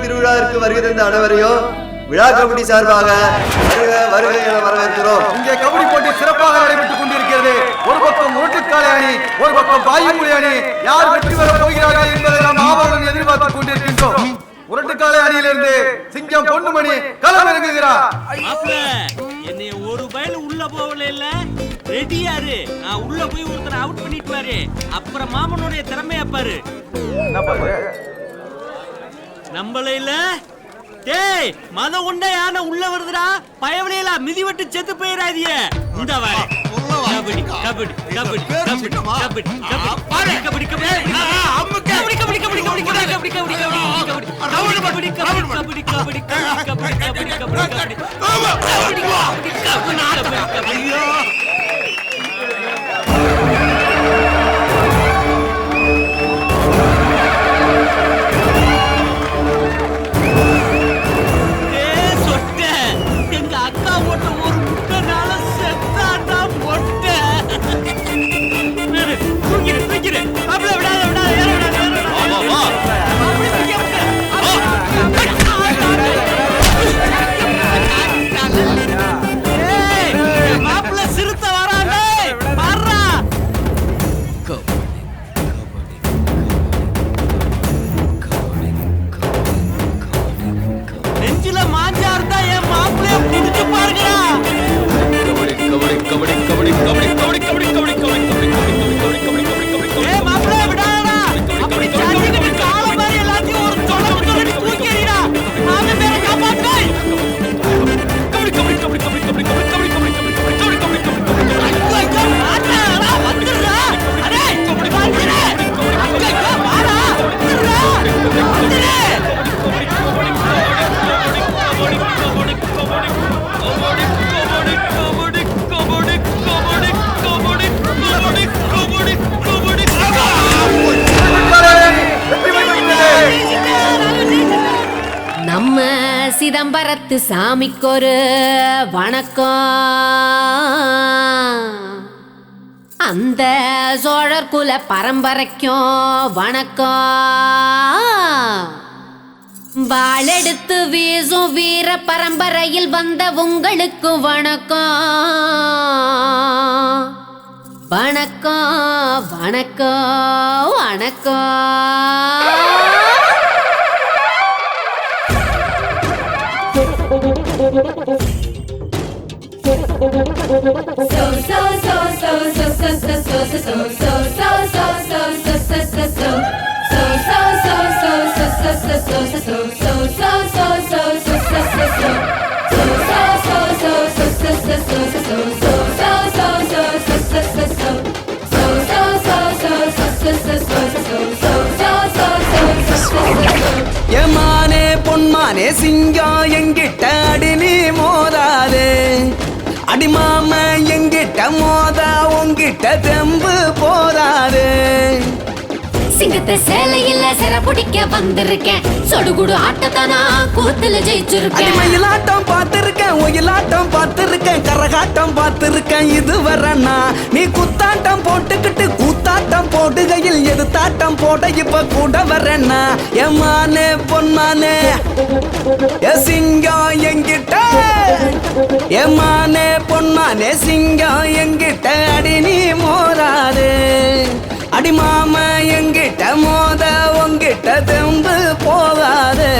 திருவிழாவிற்கு வருகை தந்த அனைவரையும் விழா கமிட்டி சார்பாக வருக வருக என வரவேற்கிறோம். இங்கே கபடி போட்டி சிறப்பாக நடைபெற்றுக் கொண்டிருக்கிறது. ஒரு பக்கம் முரட்டுக்காலை அணி, ஒரு பக்கம் பாயுமொழி அணி. யார் வெற்றி பெற போகிறார்கள் என்பதை நாம் ஆவலுடன் எதிர்பார்த்துக் கொண்டிருக்கின்றோம். முரட்டுக்காலை அணியிலிருந்து சிங்கம் பொன்னுமணி களம் இறங்குகிறார். என்னைய ஒரு பயில உள்ள போகல இல்ல ரெடியாரு. நான் உள்ள போய் ஒருத்தரை அவுட் பண்ணிட்டு வாரு. அப்புறம் மாமனுடைய திறமையா பாரு. என்ன பாரு நம்மள இல்ல டேய் மத உண்டை யானை உள்ள வருதுடா. பயவலையில மிதிவட்டு செத்து போயிடாதீங்க. இந்த வாரு கபடி கபடி கபடி கபடி கபடி கபடி கபடி கபடி அம்மா கபடி கபடி கபடி கபடி கபடி கபடி கபடி கபடி கபடி கபடி கபடி கபடி கபடி கபடி கபடி கபடி ஐயோ சிதம்பரத்து சாமிக்கொரு வணக்கம். அந்த சோழர் குல பரம்பரைக்கும் வணக்கம். வாளெடுத்து வீசும் வீர பரம்பரையில் வந்த உங்களுக்கு வணக்கம். வணக்கம் வணக்கம் வணக்கம். ஏமானே பொன்மானே சிங்கம் எங்கிட்ட அடி நீ மோதாதே. அடிமாம எங்கிட்ட மோதா உங்கிட்ட தெம்பு போதாதே. சிங்கத்தை சேலையில சிற பிடிக்க வந்திருக்கேன். சொடுகுடு ஆட்டத்தானா கூத்துல ஜெயிச்சிருக்கேன். மயிலாட்டம் பார்த்திருக்கேன், ஒயிலாட்டம் பார்த்திருக்கேன், கரகாட்டம் பார்த்திருக்கேன். இதுவரண்ணா நீ குத்தாட்டம் போட்டுக்கிட்டு கூத்தாட்டம் போடுகையில் எதுத்தாட்டம் போட இப்ப கூட வரண்ணா. ஏமானே பொன்மானே சிங்கம் எங்கிட்ட. ஏமானே பொன்மானே சிங்கம் எங்கிட்ட அடி நீ மோதாதே. அடிமாம எங்கிட்ட மோத உங்கிட்ட தெம்பு போகாதே.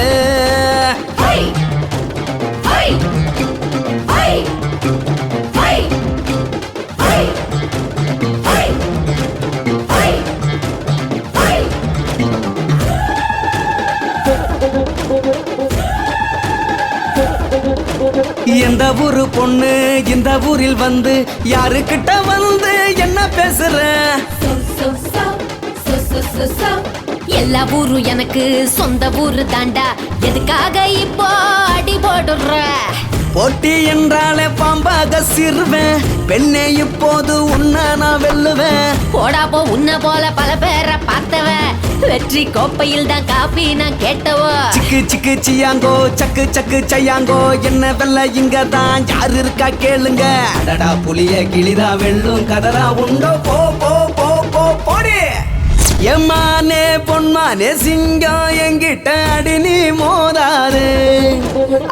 எந்த ஊரு பொண்ணு இந்த ஊரில் வந்து யாருக்கிட்ட வந்து என்ன பேசுற? எல்லா ஊரும் எனக்கு சொந்த ஊரு தாண்டா. எதுக்காக இப்போ அடி போடுற? போட்டி என்றாலே பாம்பாக சிறுவேன். பெண்ணே இப்போது உன்ன நான் வெல்லுவேன். போடா போ உன்ன போல பல பேரை பார்த்தவன். வெற்றி கோப்பையில் தான் காப்பி நான் கேட்டவோ. சிக்கு சிக்கு சியாங்கோ சக்கு சக்கு சையாங்கோ என்ன வெல்ல இங்க தான் யாரு இருக்கா கேளுங்க. அடடா புளிய கிளிதா வெள்ளும் கதரா உண்டோ போ போ போ போ போடி. எம்மானே பொன்மானே சிங்கம் எங்கிட்ட அடி நீ மோதாது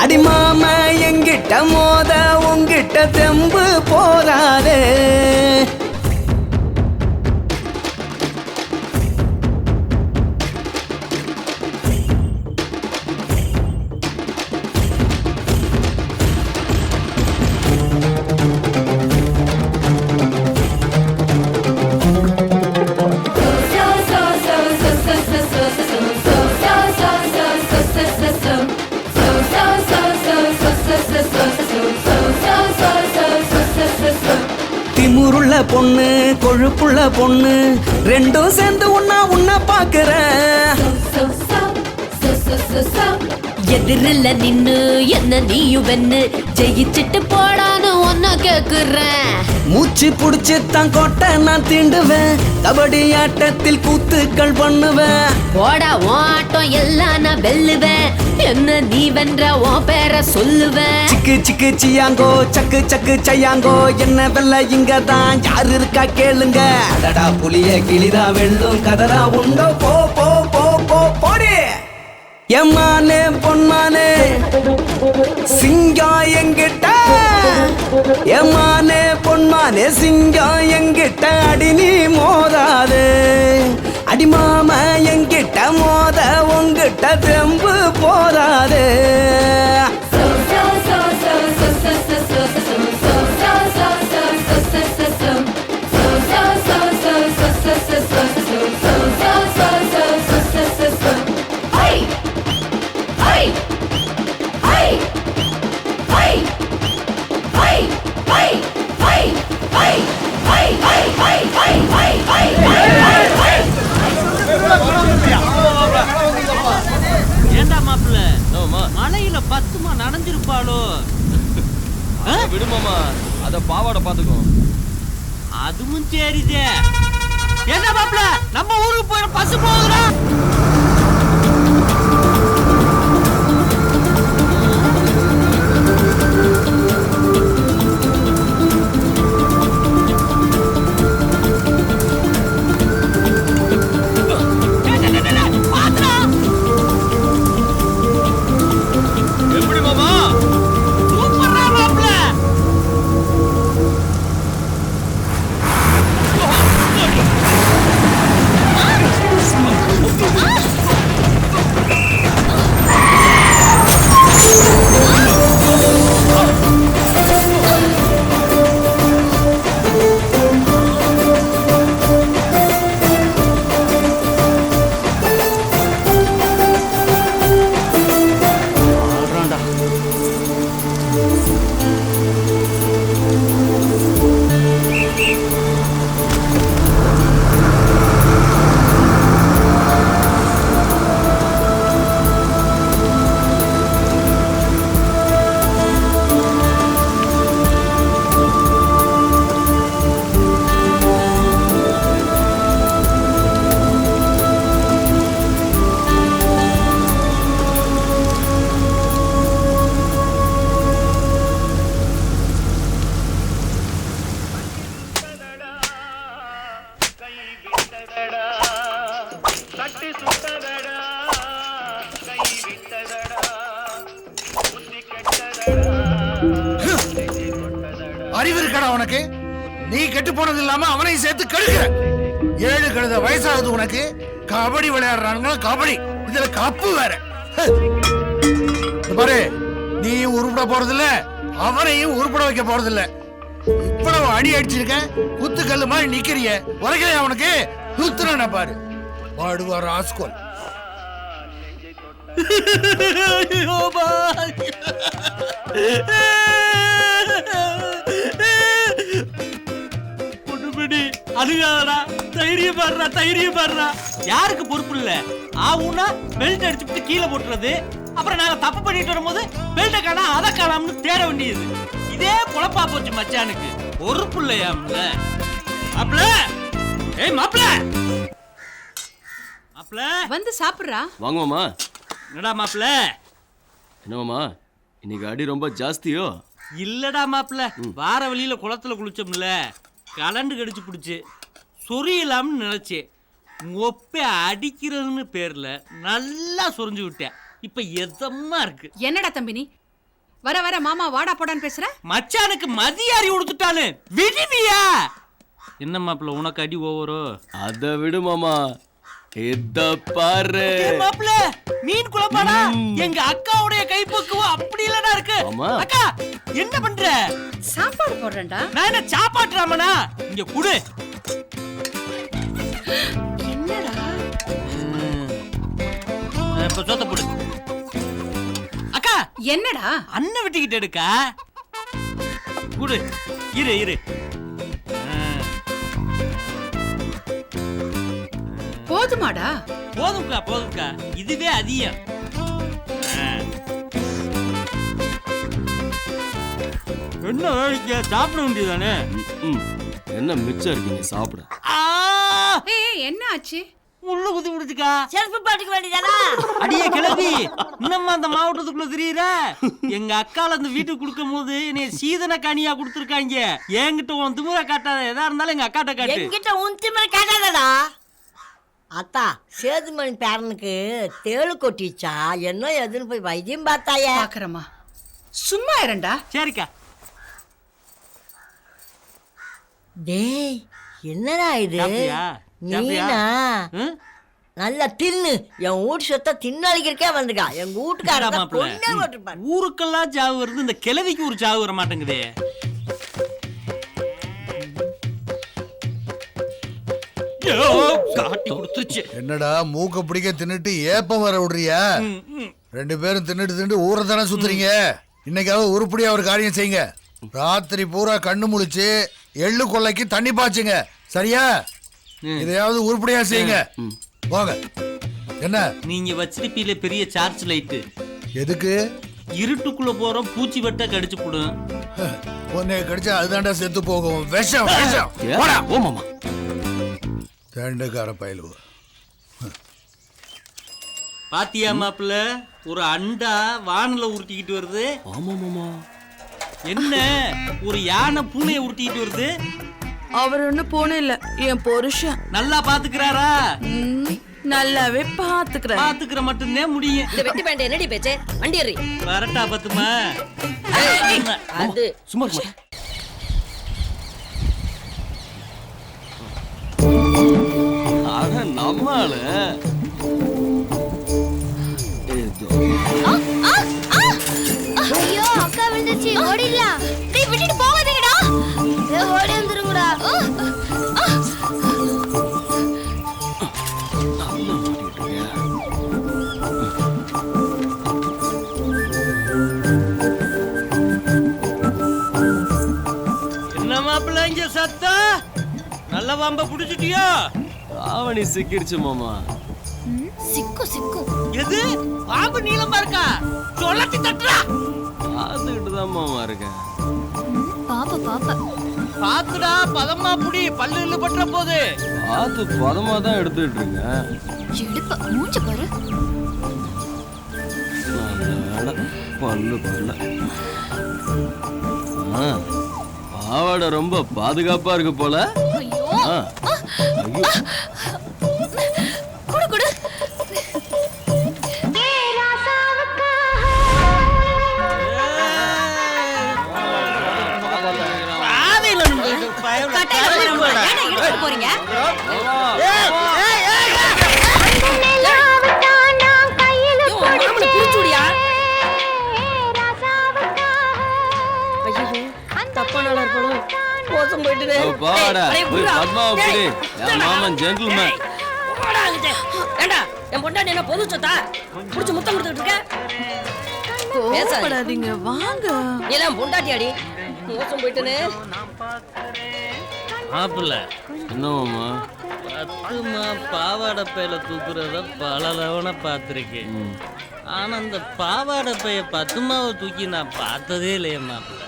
அடி மாமா எங்கிட்ட மோத உங்கிட்ட தெம்பு போதாது திமுருள்ள பொண்ணு கொழுப்புள்ள பொண்ணு ரெண்டும் சேர்ந்து உன்ன பாக்குறேன் எதிரில்ல நின்னு என்ன நீயும் வென்னு ஜெயிச்சிட்டு போடான்னு ஒன்ன கேக்குறேன் மூச்சு புடிச்சு தான் கோட்டை நான் தீண்டுவேன் கபடி ஆட்டத்தில் கூத்துக்கள் பண்ணுவேன் போடா உன் ஆட்டம் எல்லாம் நான் வெல்லுவேன் என்ன நீ வென்ற உன் பேரை சொல்லுவேன் சிக்கு சிக்கு சியாங்கோ சக்கு சக்கு சையாங்கோ என்ன வெல்ல இங்க தான் யாரு இருக்கா கேளுங்க அடடா புலிய கிளிதா வெள்ளும் கதரா உண்டோ போ போ போ போ போடி எம்மானே பொன்மானே சிங்கம் எங்கிட்ட எம்மானே பொன்மானே சிங்கம் எங்கிட்ட அடி நீ மோதாது அடி மாமா எங்கிட்ட மோத உங்கிட்ட தெம்பு போதாது ஏண்டா மாப்பிள்ள மலையில பத்துமா நனைஞ்சிருப்பாளோ விடுமாமா அத பாவாடை பாத்துக்கோ அதுவும் சரிதே என்ன மாப்பிள்ள நம்ம ஊருக்கு போயிட பஸ் போகுதுடா எப்படி மாமா சூப்பரா மாப்பிள்ள அறிவு இருக்கடா உனக்கு? நீ கெட்டு போனது இல்லாம அவனையும் சேர்த்து கெடுக்கிற. 7 கழுத வயசாகுது உனக்கு. கபடி விளையாடுறானுங்க கபடி. இதுல கப்பு வேற. பாரு, நீ உருப்பட போறதில்ல, அவனையும் உருப்பட வைக்க போறதில்ல. இவ்வளவு அடி அடிச்சிருக்க, குத்துக்கல்லு மாதிரி நிக்கிறிய. உரைக்கலையா அவனுக்கு? குத்துறா பாரு. பாடுவார் ஆஸ்கோல். அழுகாதடா, தைரியம் பாடுறா, தைரியம் பாடுறா. யாருக்கு பொறுப்பு இல்ல? ஆவுனா பெல்ட் அடிச்சுட்டு கீழே போட்டுறது. அப்புறம் நாங்க தப்பு பண்ணிட்டு வரும்போது பெல்ட்டை காணா அதை காணாம்னு தேட வேண்டியது. இதே பொழப்பா போச்சு மச்சானுக்கு. பொறுப்பு இல்லையாம்ல மாப்ள. ஏய் மாப்ள, மாப்ள வந்து சாப்பிடுறா. வாங்க மாமா. என்னடா மாப்ள? என்ன மாமா, இன்னைக்கு அடி ரொம்ப ஜாஸ்தியோ? இல்லடா மாப்ள, வார வழியில குளத்துல குளிச்சோம்ல, கலண்டு கடிச்சு பிடிச்சு சொரியலாம்னு நினைச்சேன். ஒப்பை அடிக்கிறதுன்னு பேர்ல நல்லா சொரிஞ்சு விட்டேன். இப்ப எதமா இருக்கு. என்னடா தம்பி நீ வர வர மாமா வாடா போடான்னு பேசுற? மச்சானுக்கு மதியாரி கொடுத்துட்டானு விடுவியா? என்ன மாப்பிள்ள உனக்கு அடி ஓவரோ? அத விடு மாமா, இத பாரு மாப்பிள்ள. மீன் குழம்பாடா? எங்க அக்காவுடைய கைப்பக்குவம் அப்படி இல்லடா இருக்கு. அக்கா என்ன பண்ற? சாப்பாடு போடுறேன்டா. நான் என்ன சாப்பாட்டுறாமனா? இங்க குடு. என்னடா இப்ப சொத்த போடு. அக்கா என்னடா? அண்ணன் விட்டுக்கிட்டு எடுக்கா குடு. இரு இரு. போதுமாடா? போதும்க்கா போதும்க்கா, இதுவே அதிகம். என்ன வேலைக்கு சாப்பிட வேண்டியதானே? என்ன மிச்சம் இருக்கீங்க சாப்பிட. ஏய் என்ன ஆச்சு? முள்ளு குத்தி விடுச்சுக்கா. செருப்பு பாட்டுக்க வேண்டியதானா? அடியே கிளவி, இன்னும் அந்த மாவட்டத்துக்குள்ள தெரியுற? எங்க அக்கால அந்த வீட்டுக்கு கொடுக்கும் போது என்னைய சீதன கனியா கொடுத்துருக்காங்க. என்கிட்ட உன் திமுறை காட்டாத, எதா இருந்தாலும் எங்க அக்காட்ட காட்டு. என்கிட்ட உன் திமிர காட்டாதடா. அத்தா சேதுமணி பேரனுக்கு தேளு கொட்டிச்சா என்ன எதுன்னு போய் வைத்தியம் பார்த்தாயே. பாக்குறமா, சும்மா இருண்டா. சரிக்கா. டேய் என்னடா இது? சாப்பிட்டியா? நீனா நல்லா தின்னு. என் வீட்டு சொத்த தின்னழிக்கிறக்கே வந்துக்கா. எங்க வீட்டுக்காரங்க கொண்டே போட்டுப்பாரு. ஊருக்கெல்லாம் சாவு வருது, இந்த கிழவிக்கு ஒரு சாவு வர மாட்டேங்குதே. காட்டி கொடுத்துருச்சு. என்னடா மூக்க பிடிக்க தின்னுட்டு ஏப்பம் வர விடுறியா? 2 பேரும் தின்னுட்டு ஊரை தானே சுத்துறீங்க. இன்னைக்காவது உருப்படியா ஒரு காரியம் செய்யுங்க. ராத்திரி பூரா கண்ணு முழிச்சு எள்ளு கொள்ளைக்கு தண்ணி பாய்ச்சுங்க. சரியா? இதையாவது உருப்படியா செய்யுங்க. போங்க. என்ன நீங்க வச்சிருப்பீல பெரிய சார்ஜ் லைட்டு? எதுக்கு? இருட்டுக்குள்ள போறோம் பூச்சி வெட்ட கடிச்சு போடும். உன்னை கடிச்சா அதுதான்டா செத்து போகும். விஷம் விஷம். ஓ மாமா, தேண்டக்கார பயலுவ. பாத்தியா மாப்பிள்ள, ஒரு அண்டா வானல உருட்டிக்கிட்டு வருது. ஆமா மாமா. என்ன ஒரு யானை பூனையை உருட்டிக்கிட்டு வருது? அவர் ஒண்ணு போன இல்ல, என் புருஷன் நல்லா பாத்துக்கிறாரா? நல்லாவே பாத்துக்கிறேன். பாத்துக்கிற மட்டும்தான் முடியும். இந்த வெட்டி பேண்ட் என்னடி பேச்சு? வண்டி ஏறி வரட்டா பத்துமா? அது சும்மா சும்மா. அட நம்மால ஐயோ அக்கா விழுந்துச்சு, ஓடிடலாம். டேய் விட்டுட்டு போகாதீங்கடா. ஓடி வந்துருங்கடா. என்ன மாப்பிள்ள இங்க சத்தா? நல்ல வம்ப புடிச்சிட்டியோ? ஆவணி சிக்கிடுச்சு மாமா. சிக்கு சிக்கு. எது பாம்பு நீளமா இருக்கா? சொல்லத்தி தட்டுறா. பார்த்துக்கிட்டு தான் மாமா இருக்கேன். பாப்பா பாப்பா பாத்துடா, பதமா புடி, பல்லு பற்ற போது. பார்த்து பதமா தான் எடுத்துட்டு இருக்கேன். எடுப்ப மூஞ்ச பாரு. பல்லு பல்ல. பாவாடை ரொம்ப பாதுகாப்பா இருக்கு போல. ஐயோ குடு குடு. போறீங்க தப்பானால இருக்கணும். மோசம் போயிட்டு மாமன் ஜென்டில்மேன். ஏண்டா என் பொண்டாட்டி என்ன பொது சொத்தா புடிச்சு முத்தம் கொடுத்துட்டு இருக்க? கோவப்படாதீங்க வாங்க. எல்லாம் பொண்டாட்டி அடி. மோசம் போயிட்டுனே. மாப்பிள்ள என்ன மாமா? பத்துமா பாவாடை பையில தூக்குறத பல தவணை பார்த்துருக்கேன். ஆனா அந்த பாவாடை பைய பத்துமாவை தூக்கி நான் பார்த்ததே இல்லையே மாப்பிள்ள.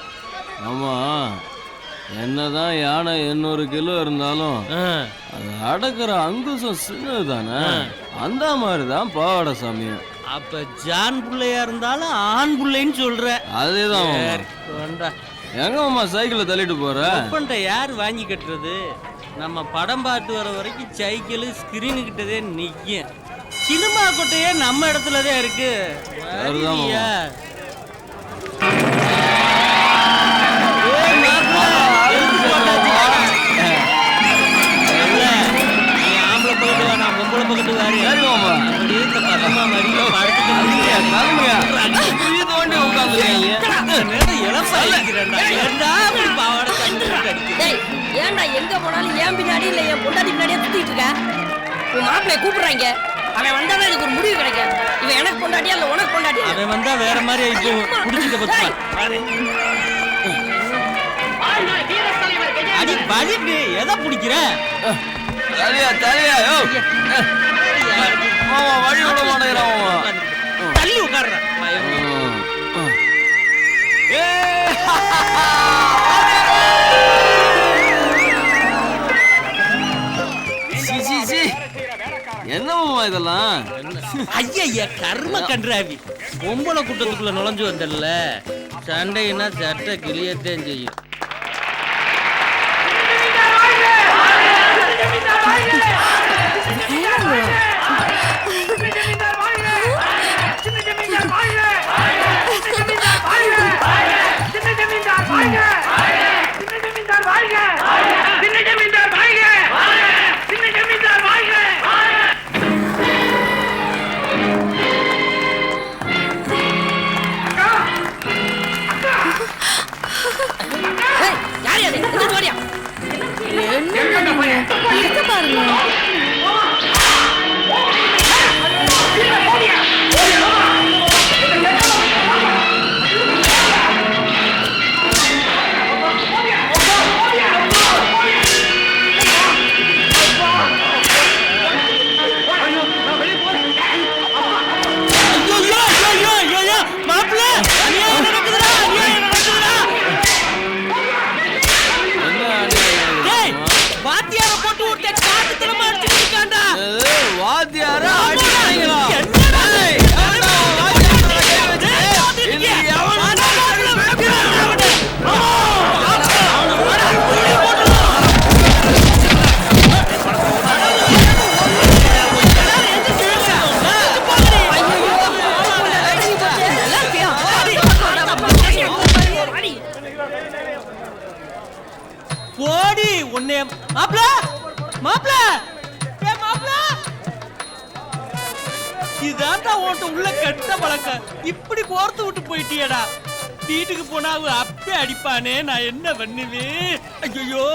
ஆமா, என்னதான் யானை 800 கிலோ இருந்தாலும் அது அடக்குற அங்குசம் சின்னது தானே. அந்த மாதிரிதான் பாவாடை சாமி. அப்ப ஜான் பிள்ளையா இருந்தாலும் ஆண் பிள்ளைன்னு சொல்ற. அதேதான். வேண்டா. எங்க மாமா சைக்கிளை தள்ளிட்டு போற? யார் வாங்கி கட்டுறது? நம்ம படம் பார்த்து வர வரைக்கும் சைக்கிள் ஸ்கிரீனு கிட்டதே நிக்கும். சினிமா கொட்டையே நம்ம இடத்துலதான் இருக்கு. வருவியா? ஏன்டா எங்க போனாலும் ஏன் பின்னாடி இல்ல என் பொண்டாட்டி பின்னாடியே சுத்திட்டு இருக்க? உன் மாப்பிள்ளைய கூப்பிடுறாங்க. அவன் வந்தாதான் இதுக்கு ஒரு முடிவு கிடைக்கும். இவன் எனக்கு பொண்டாட்டியா இல்ல உனக்கு பொண்டாட்டியா? அவன் வந்தா வேற மாதிரி இப்போ புடிச்சிட்டு பத்துமா. அடி பலிட்டு எதை பிடிக்கிற? தலையா தலையா வழி விட மாட்டேங்கிறான். தள்ளி உட்கார்ற. என்னம்மா இதெல்லாம்? ஐயா கர்ம கன்றாவி. பொம்பளை கூட்டத்துக்குள்ள நுழைஞ்சு வந்தல்ல, சண்டைன்னா சட்டை கிளியத்தான் செய்யும். போடி உன்னை மாப்ள மாப்ள மாப்ள இதான்டா உன்ட்ட உள்ள கெட்ட பழக்கம். இப்படி கோர்த்து விட்டு போயிட்டியடா. வீட்டுக்கு போனா அவ அப்பே அடிப்பானே, நான் என்ன பண்ணுவேன்? ஐயோ,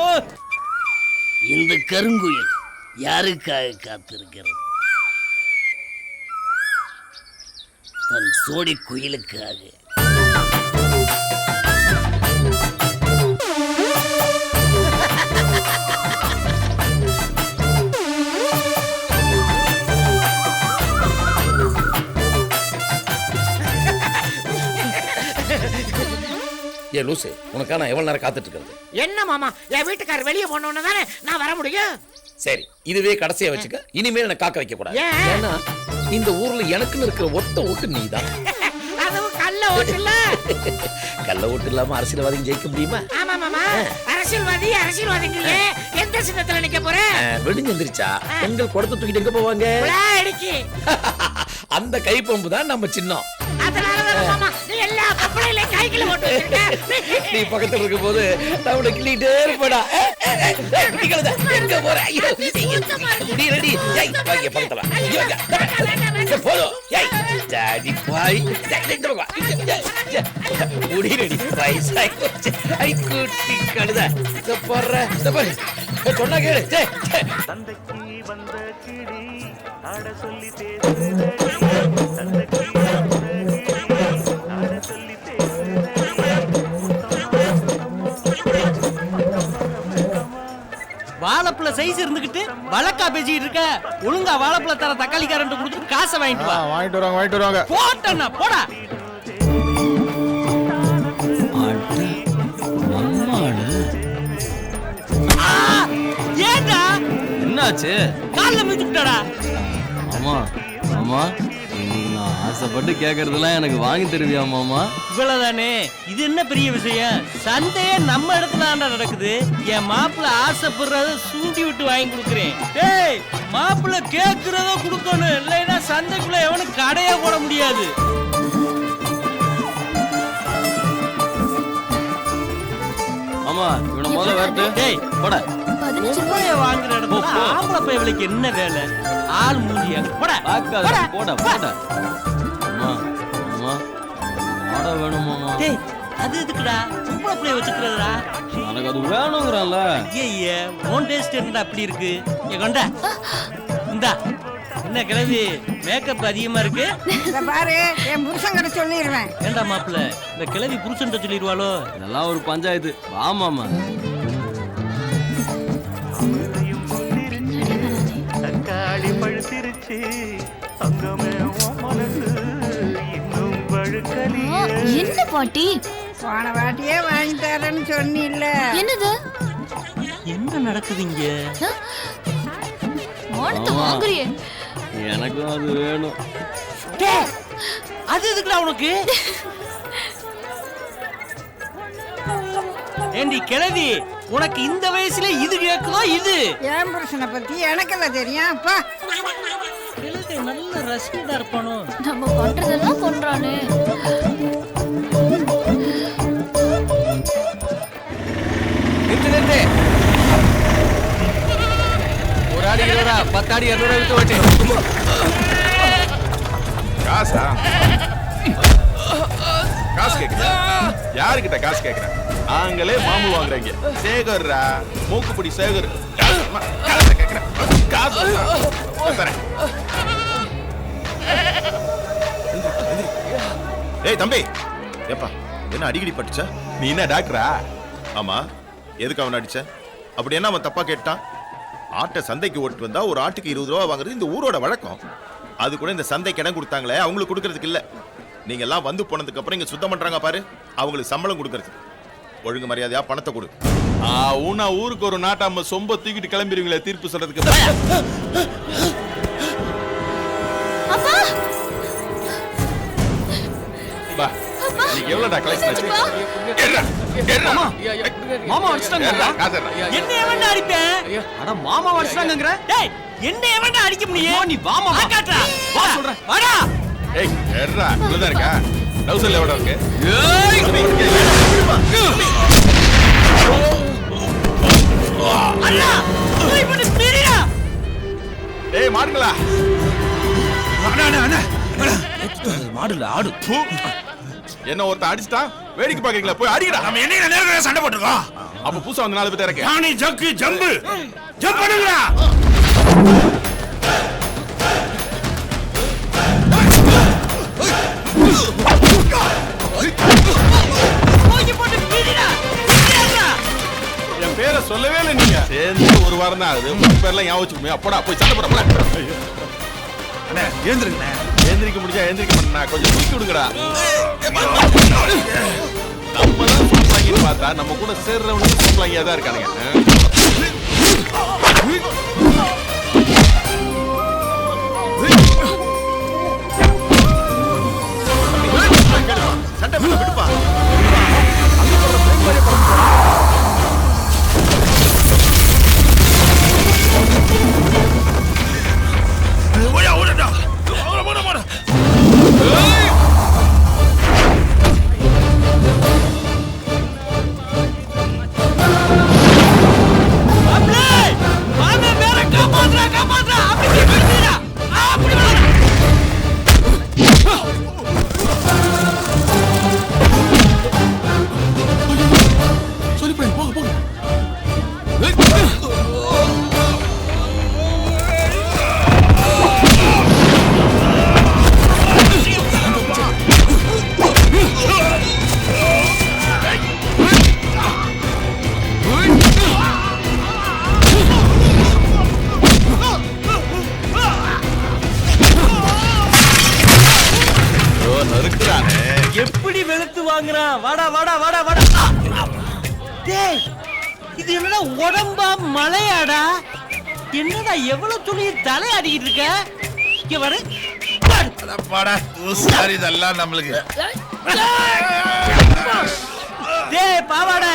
இந்த கருங்குயில் யாருக்காக காத்திருக்கிறது? தன் சோடி குயிலுக்காக. ஏ லூசு, உனக்கா நான் எவ்வளவு நேரம் காத்துட்டு இருக்கிறது? என்ன மாமா, என் வீட்டுக்காரர் வெளியே போனோன்னு தானே நான் வர முடியும். சரி, இதுவே கடைசியா வச்சுக்க. இனிமேல் என்ன காக்க வைக்க கூடாது. ஏன்னா இந்த ஊர்ல எனக்குன்னு இருக்கிற ஒத்த ஓட்டு நீதான். அதுவும் கள்ள ஓட்டு இல்ல. கள்ள ஓட்டு இல்லாம அரசியல்வாதிங்க ஜெயிக்க முடியுமா? ஆமா மாமா, அரசியல்வாதிங்க எந்த சின்னத்துல நிக்க போற? வெடிஞ்சு எந்திரிச்சா உங்கள் குடத்தை தூக்கிட்டு எங்க போவாங்க? அந்த கை பம்பு தான் நம்ம சின்னம். அதனாலதான் மாமா நீ எல்லா பப்பளையில கைக்குள்ள போட்டு வச்சிருக்க. நீ பக்கத்துல இருக்கும் போது நான் கிள்ளிட்டே இருப்படா. எங்க போற? Ready ready. வாங்க பக்கத்துல. போதும். Daddy bye. முடி ரெடி. பைசா ஐ குட்டி கழுத. போற சொன்னா கேளு. தந்தைக்கு வந்த கிளி ஆட சொல்லி வாழைப்பழ சைஸ் இருந்துகிட்டு வழக்கா பேசிட்டு இருக்க. ஒழுங்கா வாழைப்பழ தர தக்காளிக்காரன் கொடுத்து காசை வாங்கிட்டு வா. வாங்கிட்டு வருவாங்க. போட்டா போடா. ஏண்டா என்னாச்சு? கால்ல மிதிச்சுட்டாடா. ஆமா ஆமா, இன்னைக்கு நான் ஆசைப்பட்டு கேட்கறதெல்லாம் எனக்கு வாங்கி தருவியா மாமா? இவ்வளவுதானே, இது என்ன பெரிய விஷயம்? சந்தையே நம்ம இடத்துல ஆண்டா நடக்குது. என் மாப்பிள்ள ஆசைப்படுறத சூண்டி விட்டு வாங்கி கொடுக்குறேன். டேய், மாப்பிள்ள கேட்கறத கொடுக்கணும், இல்லைன்னா சந்தைக்குள்ள எவனும் கடையே போட முடியாது. ஆமா, இவனை முதல்ல வரட்டு. டேய் போட. 15 ரூபாய் வாங்குற இடத்துல ஆம்பளை பையலுக்கு என்ன வேலை? ஆள் மூஞ்சியா போட. போட போட. அம்மா அம்மா ஆட வேணுமாமா? டேய், அது எதுக்குடா? பொம்பளை பிள்ளைய வச்சுக்கிறதுடா. எனக்கு அது வேணுங்கிறல்ல. ஐயே, ஓன் டேஸ்ட் என்னடா அப்படி இருக்கு? ஏ கொண்டா. இந்தா. என்ன கிழவி, மேக்கப் அதிகமா இருக்கு? பாரு, என் புருஷங்கிட்ட சொல்லிடுவேன். ஏண்டா மாப்பிள்ள, இந்த கிழவி புருஷன் சொல்லிடுவாளோ? இதெல்லாம் ஒரு பஞ்சாயத்து. வா மாமா. தக்காளி பழுத்திருச்சு அங்கமே மனசு இன்னும் பழுக்கலியே. என்ன பாட்டி? போன வாட்டியே வாங்கி தரேன்னு சொன்னில்ல. என்னது? என்ன நடக்குது இங்க? வாங்குறியே? எனக்கும் அது வேணும். அது எதுக்குடா உனக்கு? ஏண்டி கிழவி, உனக்கு இந்த வயசுல இது கேக்குதோ? இது என் புருஷனை பத்தி எனக்கெல்லாம் தெரியும். அப்பா கிழவி நல்ல ரசிகதா இருப்பானோ? நம்ம பண்றதெல்லாம் பண்றானே. நிறுத்து. ஒரு அடி 20 ரூபா, 10 அடி 200 விட்டு வச்சு. காசா? காசு கேக்குற? யாருக்கிட்ட காசு கேக்குற? நாங்களே மாமு வாங்குறீங்க. சேகர்ரா, மூக்குப்பிடி சேகர். காசு கேக்குற? காசு தரேன். ஏய் தம்பி, ஏப்பா என்ன அடிக்கடி பட்டுச்சா? நீ என்ன டாக்டரா? ஆமா, எதுக்கு அவன் அடிச்ச? அப்படி என்ன அவன் தப்பா கேட்டான்? ஆட்டை சந்தைக்கு ஓட்டு வந்தா ஒரு ஆட்டுக்கு 20 ரூபா வாங்குறது இந்த ஊரோட வழக்கம். அது கூட இந்த சந்தைக்கு இடம் கொடுத்தாங்களே, அவங்களுக்கு கொடுக்கறதுக்கு இல்ல. நீங்க எல்லாம் வந்து போனதுக்கு அப்புறம் இங்க சுத்தம் பண்றாங்க பாரு, அவங்களுக்கு சம்பளம் கொடுக்கறது. ஒழுங்கு மரியாதையா பணத்தை கொடு. ஊனா ஊருக்கு ஒரு நாட்டாம சொம்ப தூக்கிட்டு கிளம்பிடுவீங்களே தீர்ப்பு சொல்றதுக்கு. பா, நீங்க எவ்வளவுடா கலெக்ஷன் ஆச்சு? மாமா அடிச்சிட்டாங்க. என்ன எவன்டா அடிப்பேன்? அட மாமா அடிச்சிட்டாங்கங்கற. டேய், என்ன எவன்டா அடிக்க முடியும்? நீ வா மாமா. காட்றா. வா சொல்றேன். வாடா. ஏய், ஏறா, உள்ளதா இருக்கா? டவுசர்ல எவ்வளவு இருக்கு? ஏய், அண்ணா, போய் பண்ணு மீறியா. ஏய் மாடுங்களா? அண்ணா மாடுல ஆடு. என்ன ஒருத்த அடிச்சிட்டா வேடிக்கை பாக்குறீங்களா? போய் அடிக்கடா. நம்ம என்ன நேரத்துல சண்டை போட்டுருக்கோம். அப்ப புதுசா வந்து 4 பேர் இறக்கு. ராணி ஜக்கு ஜம்பு ஜம்ப் பண்ணுங்கடா. போய் போட்டு மீறிடா. என் பேரை சொல்லவே இல்லை நீங்க. சேர்ந்து ஒரு வாரம் தான் ஆகுது. உங்க பேர்லாம் ஞாபகம் வச்சுக்கோங்க. அப்படா போய் சண்டை போட போல. அண்ணா ஏந்திருங்க. எந்திரிக்க முடிஞ்சா எந்திரிக்க மாட்டேனா? கொஞ்சம் தூக்கி விடுங்கடா. நம்ம தான் சூப்பராங்கன்னு பார்த்தா நம்ம கூட சேர்றவனுக்கு சூப்பராங்கியா தான் இருக்கானுங்க. சண்டை போட விடுப்பா. எப்படி வெளுத்து வாங்குறான்? வாடா வாடா வாடா வாடா. டேய், இது என்னடா உடம்பா மலையாடா? என்னடா எவ்வளவு துணி தலையாடிக்கிட்டு இருக்க? இங்க வர இதெல்லாம் நம்மளுக்கு டேய் பாவாடை